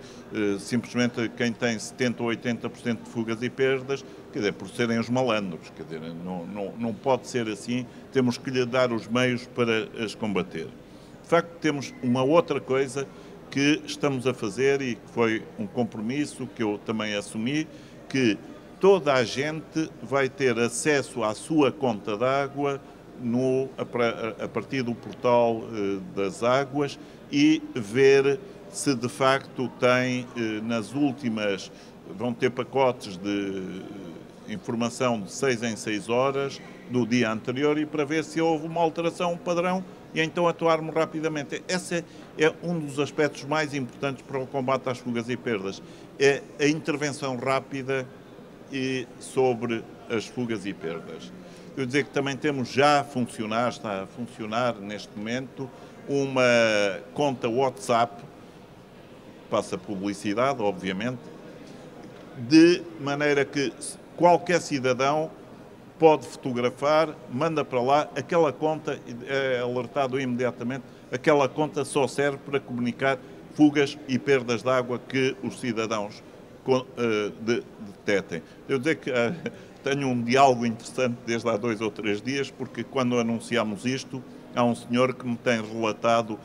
simplesmente quem tem 70% ou 80% de fugas e perdas, quer dizer, por serem os malandros. Quer dizer, não pode ser assim, temos que lhe dar os meios para as combater. De facto, temos uma outra coisa que estamos a fazer e que foi um compromisso que eu também assumi, que toda a gente vai ter acesso à sua conta de água a partir do portal das águas e ver se de facto tem nas últimas, vão ter pacotes de informação de 6 em 6 horas do dia anterior e para ver se houve uma alteração padrão e então atuarmos rapidamente. Esse é um dos aspectos mais importantes para o combate às fugas e perdas, é a intervenção rápida sobre as fugas e perdas. Eu dizer que também temos já a funcionar, está a funcionar neste momento, uma conta WhatsApp, passa publicidade, obviamente, de maneira que qualquer cidadão pode fotografar, manda para lá, aquela conta é alertado imediatamente, aquela conta só serve para comunicar fugas e perdas de água que os cidadãos detectem. Eu dizer que tenho um diálogo interessante desde há 2 ou 3 dias, porque quando anunciámos isto, há um senhor que me tem relatado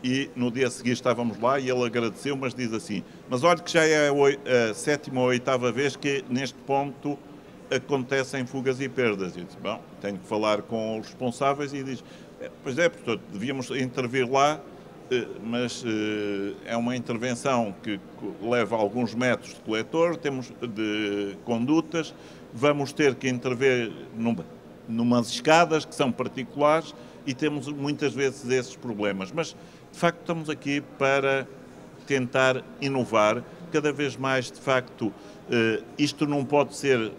e no dia seguinte estávamos lá e ele agradeceu, mas diz assim, mas olha que já é a 7ª ou 8ª vez que neste ponto acontecem fugas e perdas. Eu disse, bom, tenho que falar com os responsáveis e diz, pois é, portanto, devíamos intervir lá, mas é uma intervenção que leva alguns metros de coletor, temos de condutas, vamos ter que intervir numas escadas que são particulares e temos muitas vezes esses problemas. Mas, de facto, estamos aqui para tentar inovar. Cada vez mais, de facto, isto não pode ser,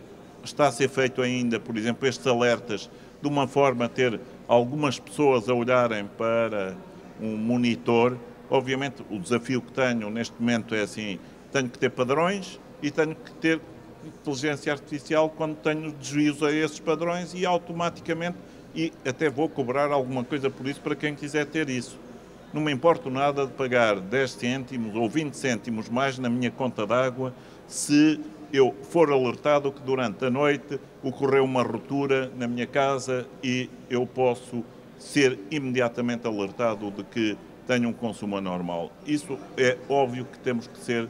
está a ser feito ainda, por exemplo, estes alertas, de uma forma a ter algumas pessoas a olharem para um monitor. Obviamente, o desafio que tenho neste momento é assim, tenho que ter padrões e tenho que ter inteligência artificial quando tenho desvios a esses padrões e automaticamente, e até vou cobrar alguma coisa por isso para quem quiser ter isso. Não me importo nada de pagar 10 cêntimos ou 20 cêntimos mais na minha conta de água se eu for alertado que durante a noite ocorreu uma ruptura na minha casa e eu posso ser imediatamente alertado de que tenho um consumo anormal. Isso é óbvio que temos que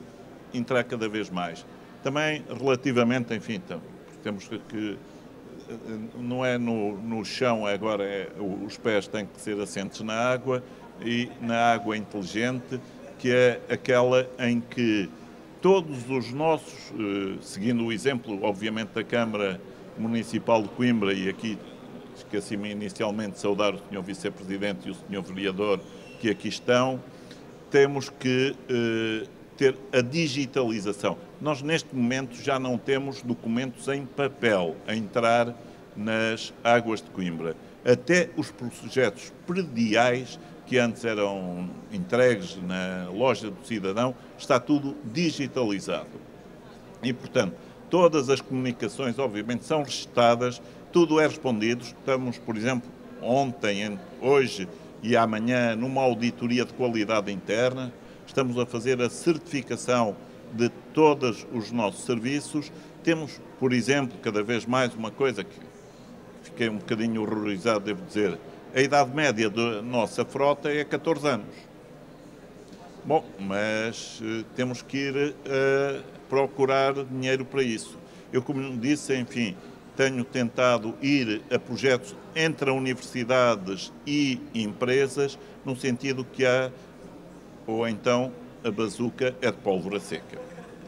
entrar cada vez mais. Também relativamente, enfim, temos que não é no chão agora, os pés têm que ser assentes na água e na água inteligente, que é aquela em que todos os nossos, seguindo o exemplo, obviamente, da Câmara Municipal de Coimbra, e aqui esqueci-me inicialmente de saudar o Sr. Vice-Presidente e o Sr. Vereador que aqui estão, temos que ter a digitalização. Nós, neste momento, já não temos documentos em papel a entrar nas águas de Coimbra. Até os projetos prediais que antes eram entregues na loja do cidadão, está tudo digitalizado. E, portanto, todas as comunicações, obviamente, são registadas, tudo é respondido. Estamos, por exemplo, ontem, hoje e amanhã, numa auditoria de qualidade interna. Estamos a fazer a certificação de todos os nossos serviços. Temos, por exemplo, cada vez mais uma coisa que fiquei um bocadinho horrorizado, devo dizer. A idade média da nossa frota é 14 anos. Bom, mas temos que ir procurar dinheiro para isso. Eu, como disse, enfim, tenho tentado ir a projetos entre universidades e empresas, no sentido que há, ou então a bazuca é de pólvora seca.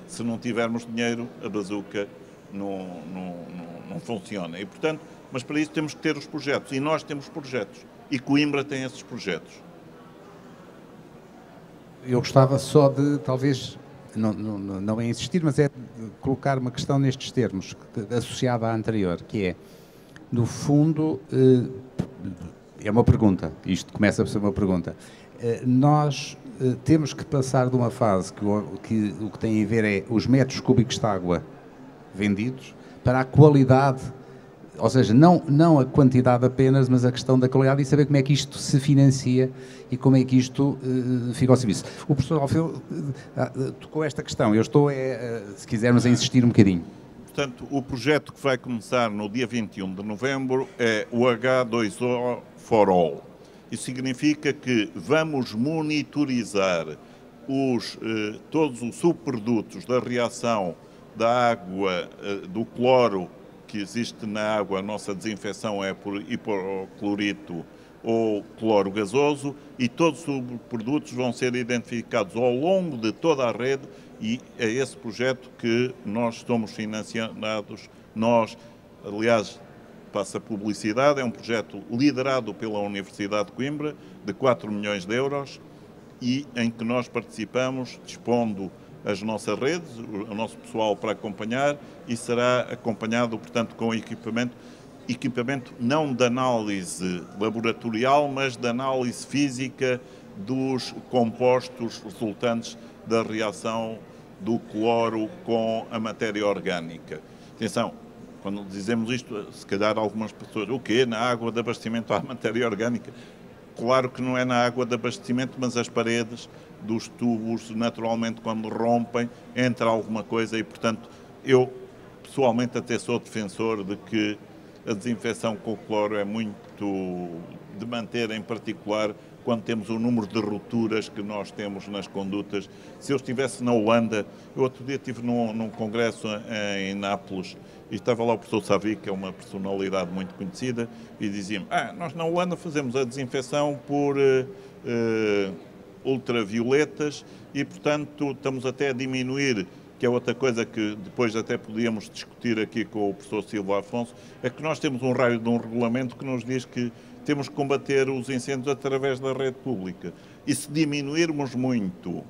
Se não tivermos dinheiro, a bazuca não funciona. E, portanto, mas para isso temos que ter os projetos. E nós temos projetos. E Coimbra tem esses projetos. Eu gostava só de, talvez, não é insistir, mas é colocar uma questão nestes termos, associada à anterior, que é, no fundo, é uma pergunta, isto começa por ser uma pergunta. Nós temos que passar de uma fase que o que tem a ver é os metros cúbicos de água vendidos para a qualidade, ou seja, não a quantidade apenas, mas a questão da qualidade, e saber como é que isto se financia e como é que isto fica ao serviço. O professor Alfeu tocou esta questão, eu estou, se quisermos, a insistir um bocadinho. Portanto, o projeto que vai começar no dia 21 de novembro é o H2O for All. Isso significa que vamos monitorizar todos os subprodutos da reação da água, do cloro que existe na água. A nossa desinfecção é por hipoclorito ou cloro gasoso, e todos os subprodutos vão ser identificados ao longo de toda a rede, e é esse projeto que nós somos financiados. Nós, aliás, passa publicidade, é um projeto liderado pela Universidade de Coimbra, de 4 milhões de euros, e em que nós participamos, dispondo as nossas redes, o nosso pessoal para acompanhar, e será acompanhado, portanto, com equipamento não de análise laboratorial, mas de análise física dos compostos resultantes da reação do cloro com a matéria orgânica. Atenção, quando dizemos isto, se calhar algumas pessoas, o quê? Na água de abastecimento há matéria orgânica? Claro que não é na água de abastecimento, mas as paredes dos tubos, naturalmente, quando rompem, entra alguma coisa e, portanto, eu, pessoalmente, até sou defensor de que a desinfecção com o cloro é muito de manter, em particular, quando temos o número de rupturas que nós temos nas condutas. Se eu estivesse na Holanda, eu outro dia estive num congresso em Nápoles, e estava lá o professor Savi, que é uma personalidade muito conhecida, e dizia-me, nós na Holanda fazemos a desinfecção por ultravioletas e, portanto, estamos até a diminuir, que é outra coisa que depois até podíamos discutir aqui com o professor Silva Afonso, é que nós temos um raio de um regulamento que nos diz que temos que combater os incêndios através da rede pública. E se diminuirmos muito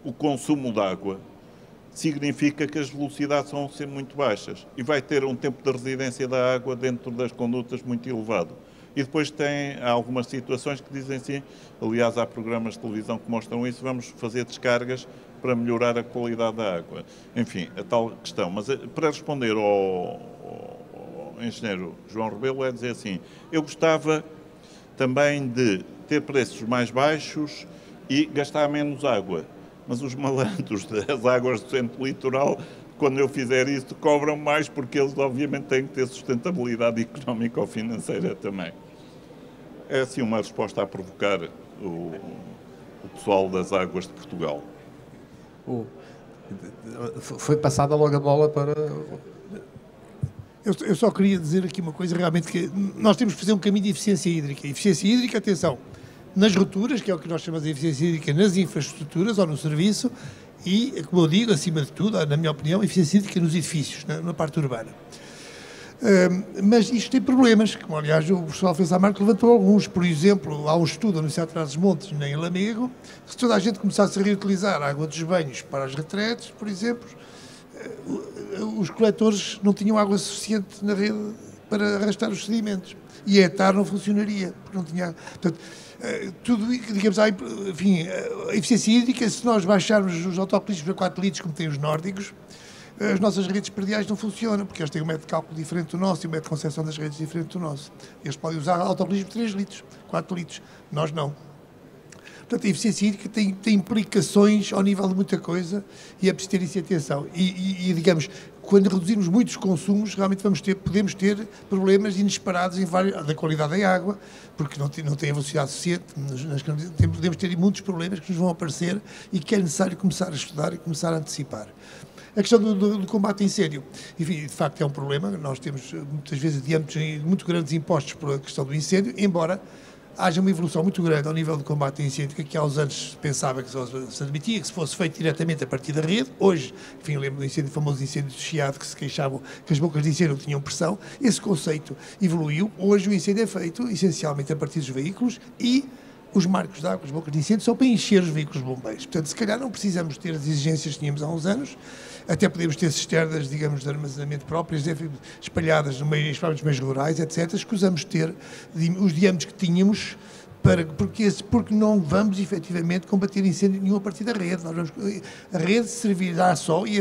o consumo de água, significa que as velocidades vão ser muito baixas e vai ter um tempo de residência da água dentro das condutas muito elevado. E depois há algumas situações que dizem assim, aliás, há programas de televisão que mostram isso, vamos fazer descargas para melhorar a qualidade da água. Enfim, a tal questão. Mas para responder ao engenheiro João Rebelo, é dizer assim, eu gostava também de ter preços mais baixos e gastar menos água. mas os malandros das águas do centro litoral, quando eu fizer isso, cobram mais, porque eles obviamente têm que ter sustentabilidade económica ou financeira também. É assim uma resposta a provocar o pessoal das águas de Portugal. Foi passada logo a bola para... Eu só queria dizer aqui uma coisa, realmente, que nós temos que fazer um caminho de eficiência hídrica. Eficiência hídrica, atenção, nas roturas, que é o que nós chamamos de eficiência hídrica, nas infraestruturas ou no serviço, e, como eu digo, acima de tudo, na minha opinião, eficiência hídrica nos edifícios, na parte urbana. Mas isto tem problemas, como aliás o professor Alfredo Samarco levantou alguns. Por exemplo, há um estudo da Universidade de Trás-os-Montes, em Lamego, que se toda a gente começasse a reutilizar a água dos banhos para as retretes, por exemplo, os coletores não tinham água suficiente na rede para arrastar os sedimentos. E a ETAR não funcionaria, porque não tinha... Portanto, tudo, digamos, enfim, a eficiência hídrica, se nós baixarmos os autocolistas para 4 litros, como têm os nórdicos, as nossas redes prediais não funcionam, porque eles têm um método de cálculo diferente do nosso e um método de concepção das redes diferente do nosso. Eles podem usar autocolismo de 3 litros, 4 litros, nós não. Portanto, a eficiência hídrica tem implicações ao nível de muita coisa e é preciso ter isso em atenção. E, digamos, quando reduzirmos muitos consumos, realmente podemos ter problemas inesperados da qualidade da água, porque não tem a velocidade suficiente, podemos ter muitos problemas que nos vão aparecer e que é necessário começar a estudar e começar a antecipar. A questão do combate a incêndio, enfim, de facto é um problema. Nós temos muitas vezes diâmetros muito grandes impostos por a questão do incêndio, embora haja uma evolução muito grande ao nível do combate a incêndio, que há uns anos pensava que se admitia que se fosse feito diretamente a partir da rede. Hoje, enfim, eu lembro do incêndio, famoso incêndio do Chiado, que se queixavam que as bocas de incêndio não tinham pressão. Esse conceito evoluiu. Hoje o incêndio é feito essencialmente a partir dos veículos e os marcos de água, as bocas de incêndio, são para encher os veículos de bombeiros. Portanto, se calhar não precisamos ter as exigências que tínhamos há uns anos, até podemos ter cisternas, digamos, de armazenamento próprias, espalhadas nos meios rurais, etc., escusamos ter os diâmetros que tínhamos, porque não vamos efetivamente combater incêndio nenhum a partir da rede. A rede servirá só, e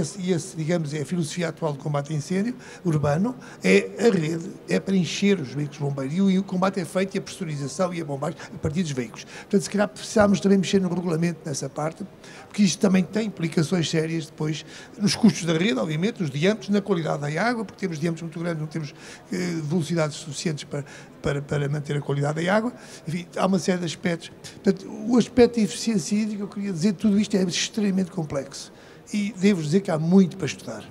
digamos, é a filosofia atual do combate a incêndio urbano, a rede é para encher os veículos bombeiros, e o combate é feito, e a pressurização e a bombagem a partir dos veículos. Portanto, se calhar precisamos também mexer no regulamento nessa parte, porque isto também tem implicações sérias depois nos custos da rede, obviamente, nos diâmetros, na qualidade da água, porque temos diâmetros muito grandes, não temos velocidades suficientes para manter a qualidade da água. Enfim, há uma série de aspectos. Portanto, o aspecto de eficiência hídrica, eu queria dizer, tudo isto é extremamente complexo. E devo dizer que há muito para estudar.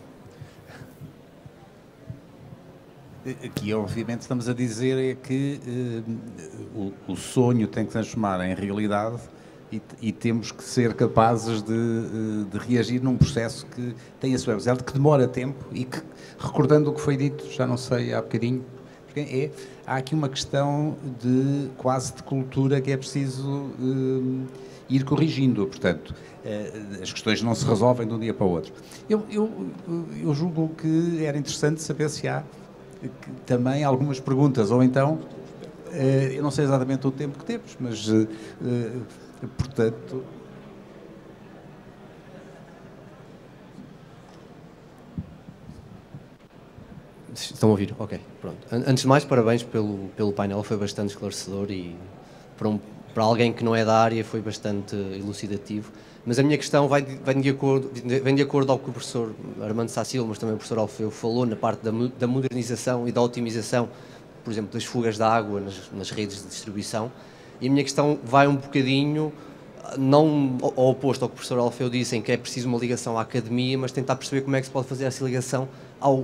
Aqui, obviamente, estamos a dizer é que o sonho tem que se transformar em realidade e temos que ser capazes de reagir num processo que tem a sua velocidade, que demora tempo e que, recordando o que foi dito, já não sei, há bocadinho, há aqui uma questão quase de cultura que é preciso ir corrigindo. Portanto, as questões não se resolvem de um dia para o outro. Eu julgo que era interessante saber se há também algumas perguntas, ou então, eu não sei exatamente o tempo que temos, mas, portanto... Estão a ouvir? Ok, pronto. Antes de mais, parabéns pelo painel, foi bastante esclarecedor e para alguém que não é da área foi bastante elucidativo. Mas a minha questão vem de acordo ao que o professor Armando Sá Silva, mas também o professor Alfeu falou na parte da modernização e da otimização, por exemplo, das fugas de água nas redes de distribuição. E a minha questão vai um bocadinho, não ao oposto ao que o professor Alfeu disse, em que é preciso uma ligação à academia, mas tentar perceber como é que se pode fazer essa ligação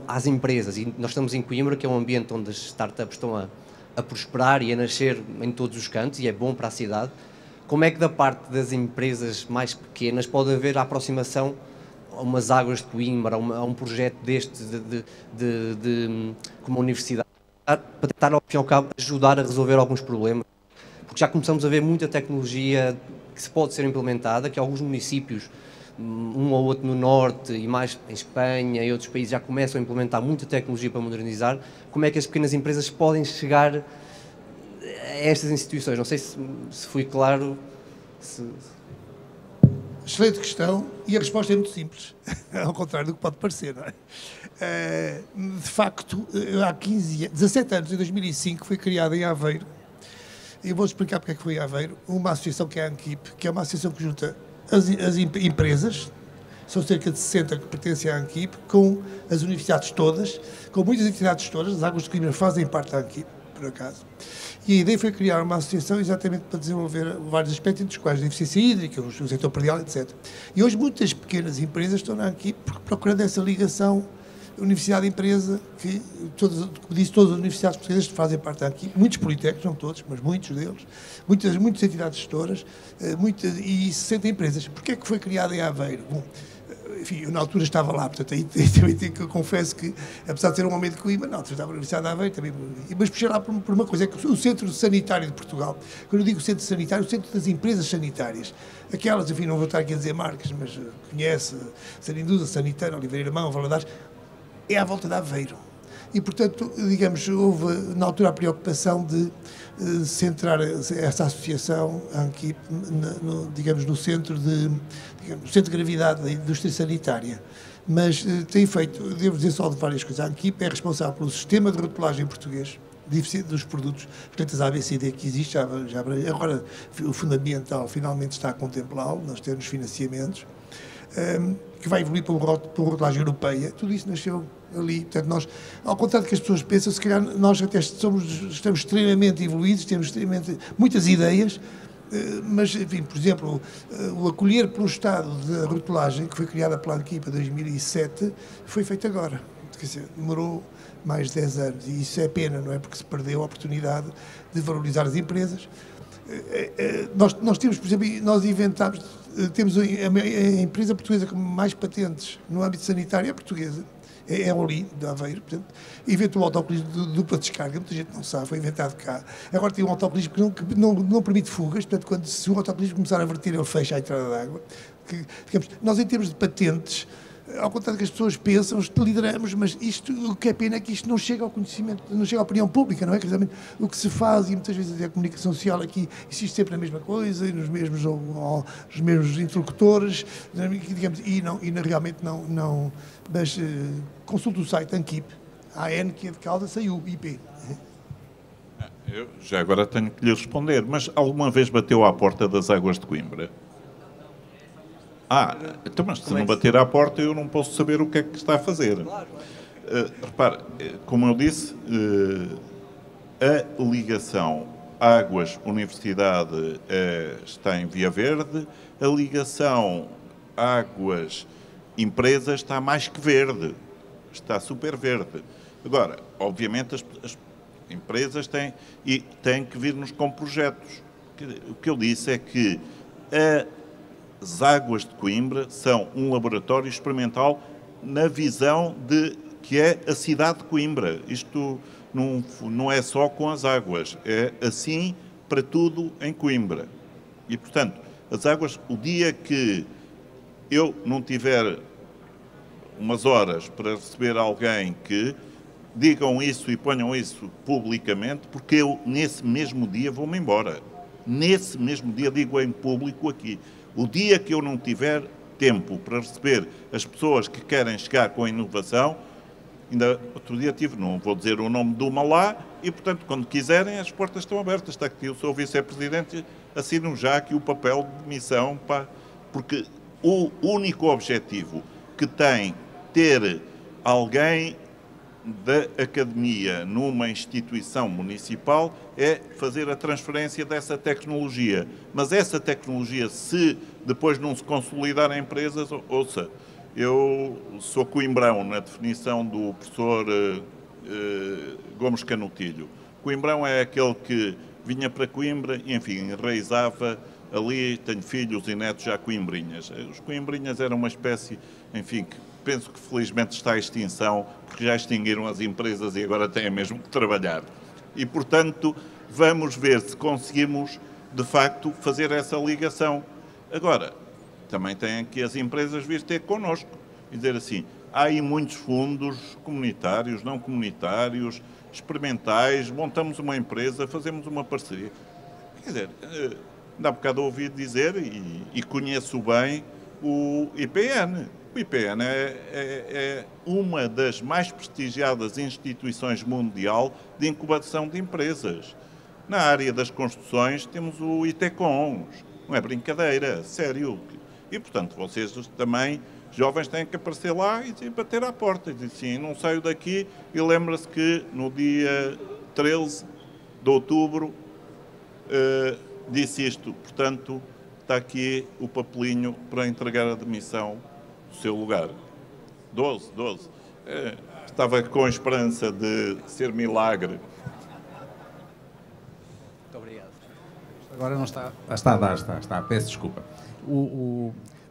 às empresas. E nós estamos em Coimbra, que é um ambiente onde as startups estão a prosperar e a nascer em todos os cantos, e é bom para a cidade. Como é que da parte das empresas mais pequenas pode haver a aproximação a umas águas de Coimbra, a um projeto deste como a universidade, para tentar, ao fim e ao cabo, ajudar a resolver alguns problemas? Porque já começamos a ver muita tecnologia que se pode ser implementada, que alguns municípios, um ou outro no norte e mais em Espanha e outros países, já começam a implementar muita tecnologia para modernizar. Como é que as pequenas empresas podem chegar a estas instituições? Não sei se fui claro. Excelente questão, e a resposta é muito simples, ao contrário do que pode parecer, não é? De facto, há 17 anos, em 2005, foi criada em Aveiro, e eu vou explicar porque é que foi em Aveiro, uma associação que é a ANKIP, que é uma associação que junta as empresas, são cerca de 60 que pertencem à ANQIP, com as universidades todas, com muitas entidades todas, as Águas de Coimbra fazem parte da ANQIP, por acaso, e a ideia foi criar uma associação exatamente para desenvolver vários aspectos, entre os quais a eficiência hídrica, o setor predial, etc. E hoje muitas pequenas empresas estão na ANQIP procurando essa ligação universidade-empresa, que, como disse, todas as universidades portuguesas fazem parte aqui, muitos politécnicos, não todos, mas muitos deles, muitas entidades gestoras, e 60 empresas. Porquê é que foi criada em Aveiro? Bom, enfim, eu na altura estava lá, portanto, aí também confesso que, apesar de ser um homem de Coimbra, na altura estava na Universidade de Aveiro, também, mas puxei lá por uma coisa, é que o Centro Sanitário de Portugal, quando eu digo Centro Sanitário, o Centro das Empresas Sanitárias, aquelas, enfim, não vou estar aqui a dizer marcas, mas conhece, Saninduza, Sanitana, Oliveira Irmão, Valadares, é à volta de Aveiro. E, portanto, digamos, houve na altura a preocupação de centrar essa associação, a ANQIP, no centro de gravidade da indústria sanitária. Mas tem feito, devo dizer só de várias coisas, a ANQIP é responsável pelo sistema de rotulagem português dos produtos, portanto, as ABCD que existe, agora o fundamental finalmente está a contemplá-lo, nós temos financiamentos, que vai evoluir para uma rotulagem europeia. Tudo isso nasceu ali. Portanto, nós, ao contrário do que as pessoas pensam, se calhar nós até estamos extremamente evoluídos, temos muitas ideias, mas, enfim, por exemplo, o acolher pelo Estado da rotulagem, que foi criada pela ANQIP em 2007, foi feito agora. Quer dizer, demorou mais de 10 anos. E isso é pena, não é? Porque se perdeu a oportunidade de valorizar as empresas. Nós temos, por exemplo, nós inventámos, temos a empresa portuguesa com mais patentes no âmbito sanitário, é portuguesa, é a Oli, de Aveiro, portanto, inventou o autocolismo de dupla descarga, muita gente não sabe, foi inventado cá. Agora tem um autocolismo que não permite fugas, portanto, se o autocolismo começar a verter, ele fecha a entrada de água. Digamos, nós, em termos de patentes, ao contrário do que as pessoas pensam, lideramos, mas isto, o que é pena é que isto não chega ao conhecimento, não chega à opinião pública, não é? Que exatamente o que se faz, e muitas vezes a comunicação social aqui existe sempre a mesma coisa, e nos mesmos interlocutores, digamos, realmente não, mas consulta o site ANQIP, AN, que é de Caldas, saiu, IP. Eu já agora tenho que lhe responder, mas alguma vez bateu à porta das Águas de Coimbra? Então, mas se não bater à porta, eu não posso saber o que é que está a fazer. Repare, como eu disse, a ligação Águas-Universidade está em Via Verde, a ligação Águas-Empresas está mais que verde, está super verde. Agora, obviamente, as empresas têm que vir-nos com projetos. O que eu disse é que as Águas de Coimbra são um laboratório experimental na visão de que é a cidade de Coimbra. Isto não é só com as águas, é assim para tudo em Coimbra. E, portanto, as águas, o dia que eu não tiver umas horas para receber alguém que digam isso e ponham isso publicamente, porque eu, nesse mesmo dia, vou-me embora. Nesse mesmo dia, digo em público aqui. O dia que eu não tiver tempo para receber as pessoas que querem chegar com a inovação, ainda outro dia tive, não vou dizer o nome de uma lá, e, portanto, quando quiserem, as portas estão abertas. Está aqui, eu sou o vice-presidente, assino já aqui o papel de missão, porque o único objetivo que tem ter alguém da academia numa instituição municipal é fazer a transferência dessa tecnologia. Mas essa tecnologia, se depois não se consolidar em empresas, ouça, eu sou coimbrão na definição do professor Gomes Canutilho. Coimbrão é aquele que vinha para Coimbra e, enfim, enraizava ali, tenho filhos e netos já coimbrinhas. Os coimbrinhas eram uma espécie, enfim, que penso que felizmente está à extinção, porque já extinguiram as empresas e agora têm mesmo que trabalhar. E, portanto, vamos ver se conseguimos, de facto, fazer essa ligação. Agora, também têm que as empresas vir ter connosco e dizer assim, há aí muitos fundos comunitários, não comunitários, experimentais, montamos uma empresa, fazemos uma parceria. Quer dizer, ainda há bocado ouvi dizer, e conheço bem, o IPN. O IPN é uma das mais prestigiadas instituições mundial de incubação de empresas. Na área das construções temos o ITCONS, não é brincadeira, sério. E, portanto, vocês também, jovens, têm que aparecer lá e bater à porta. E dizer assim, não saio daqui. E lembra-se que no dia 13 de outubro disse isto. Portanto, está aqui o papelinho para entregar a demissão do seu lugar. 12. Estava com a esperança de ser milagre. Muito obrigado. Agora não está. Está. Peço desculpa.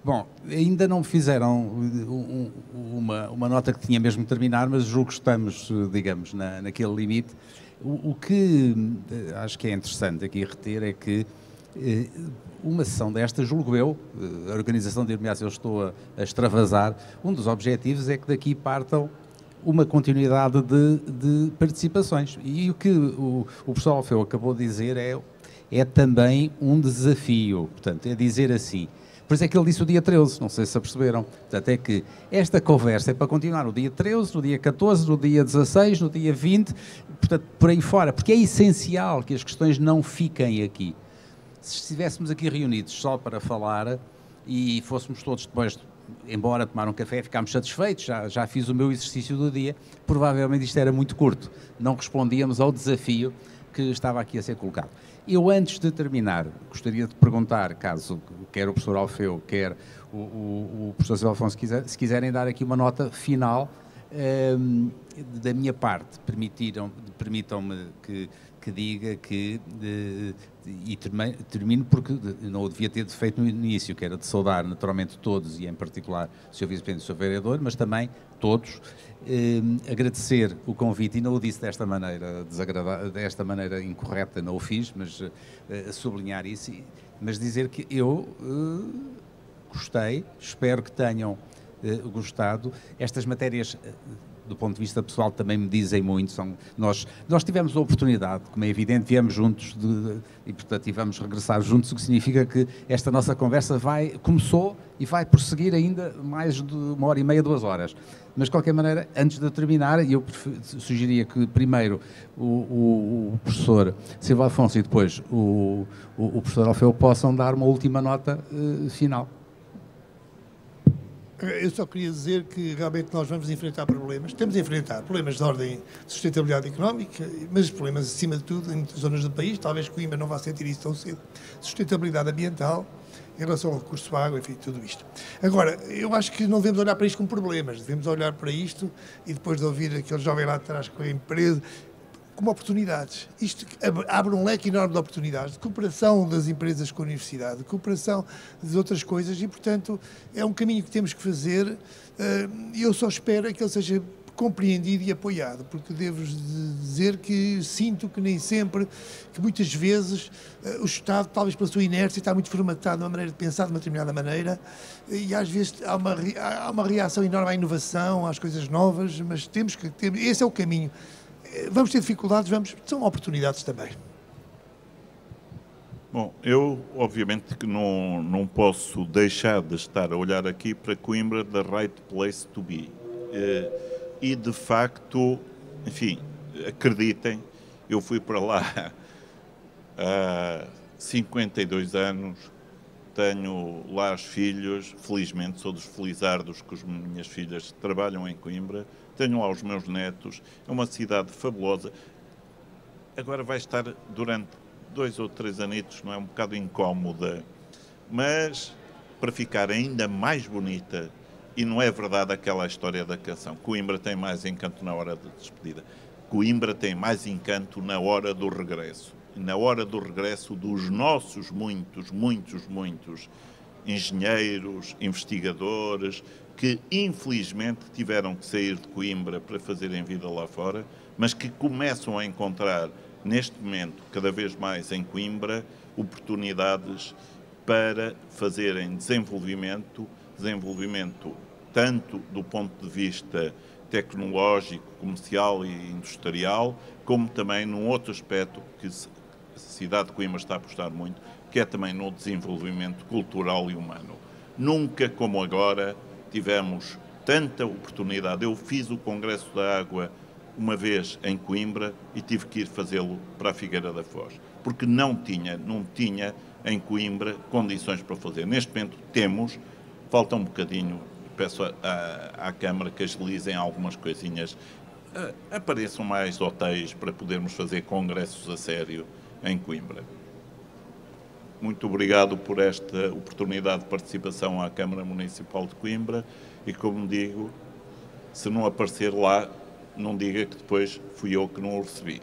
Bom, ainda não me fizeram uma nota que tinha mesmo que terminar, mas julgo que estamos, digamos, naquele limite. O que acho que é interessante aqui reter é que uma sessão desta, julgo eu, a organização de eu estou a extravasar, um dos objetivos é que daqui partam uma continuidade de participações. E o que o professor Alfeu acabou de dizer é também um desafio. Portanto, é dizer assim. Por isso é que ele disse o dia 13, não sei se aperceberam. Portanto, é que esta conversa é para continuar no dia 13, no dia 14, no dia 16, no dia 20, portanto, por aí fora. Porque é essencial que as questões não fiquem aqui. Se estivéssemos aqui reunidos só para falar e fôssemos todos depois embora tomar um café, ficámos satisfeitos, já fiz o meu exercício do dia, provavelmente isto era muito curto, não respondíamos ao desafio que estava aqui a ser colocado. Eu, antes de terminar, gostaria de perguntar, caso quer o professor Alfeu, quer o professor Silva Afonso, se quiserem dar aqui uma nota final, da minha parte, permitam-me que diga que, e termino porque não o devia ter feito no início, que era de saudar naturalmente todos, e em particular o Sr. Vice-Presidente e o Sr. Vereador, mas também todos, agradecer o convite, e não o disse desta maneira desagradável, desta maneira incorreta, não o fiz, mas sublinhar isso, mas dizer que eu gostei, espero que tenham gostado. Estas matérias, do ponto de vista pessoal, também me dizem muito. Nós tivemos a oportunidade, como é evidente, viemos juntos e, portanto, e vamos regressar juntos, o que significa que esta nossa conversa começou e vai prosseguir ainda mais de 1h30, 2 horas. Mas, de qualquer maneira, antes de terminar, eu sugeria que primeiro o professor Silva Afonso e depois o professor Alfeu possam dar uma última nota final. Eu só queria dizer que realmente nós vamos enfrentar problemas. Temos de enfrentar problemas de ordem de sustentabilidade económica, mas problemas, acima de tudo, em muitas zonas do país. Talvez Coimbra não vá sentir isso tão cedo. Sustentabilidade ambiental, em relação ao recurso à água, enfim, tudo isto. Agora, eu acho que não devemos olhar para isto como problemas. Devemos olhar para isto e depois de ouvir aquele jovem lá atrás com a empresa, como oportunidades. Isto abre um leque enorme de oportunidades, de cooperação das empresas com a universidade, de cooperação de outras coisas e, portanto, é um caminho que temos que fazer e eu só espero que ele seja compreendido e apoiado, porque devo dizer que sinto que nem sempre, que muitas vezes o Estado, talvez pela sua inércia, está muito formatado numa maneira de pensar de uma determinada maneira e às vezes há uma reação enorme à inovação, às coisas novas, mas temos que ter, esse é o caminho. Vamos ter dificuldades, são oportunidades também. Bom, eu obviamente que não posso deixar de estar a olhar aqui para Coimbra, the right place to be. E de facto, enfim, acreditem, eu fui para lá há 52 anos, tenho lá os filhos, felizmente sou dos felizardos que as minhas filhas trabalham em Coimbra, tenho lá os meus netos, é uma cidade fabulosa. Agora vai estar durante 2 ou 3 anitos, não é? Um bocado incómoda, mas para ficar ainda mais bonita, e não é verdade aquela história da canção, Coimbra tem mais encanto na hora de despedida, Coimbra tem mais encanto na hora do regresso, na hora do regresso dos nossos muitos engenheiros, investigadores, que infelizmente tiveram que sair de Coimbra para fazerem vida lá fora, mas que começam a encontrar neste momento, cada vez mais em Coimbra, oportunidades para fazerem desenvolvimento tanto do ponto de vista tecnológico, comercial e industrial, como também num outro aspecto que a cidade de Coimbra está a apostar muito, que é também no desenvolvimento cultural e humano. Nunca como agora tivemos tanta oportunidade. Eu fiz o Congresso da Água uma vez em Coimbra e tive que ir fazê-lo para a Figueira da Foz, porque não tinha em Coimbra condições para fazer. Neste momento temos, falta um bocadinho, peço à Câmara que agilizem algumas coisinhas, apareçam mais hotéis para podermos fazer congressos a sério em Coimbra. Muito obrigado por esta oportunidade de participação à Câmara Municipal de Coimbra e, como digo, se não aparecer lá, não diga que depois fui eu que não o recebi.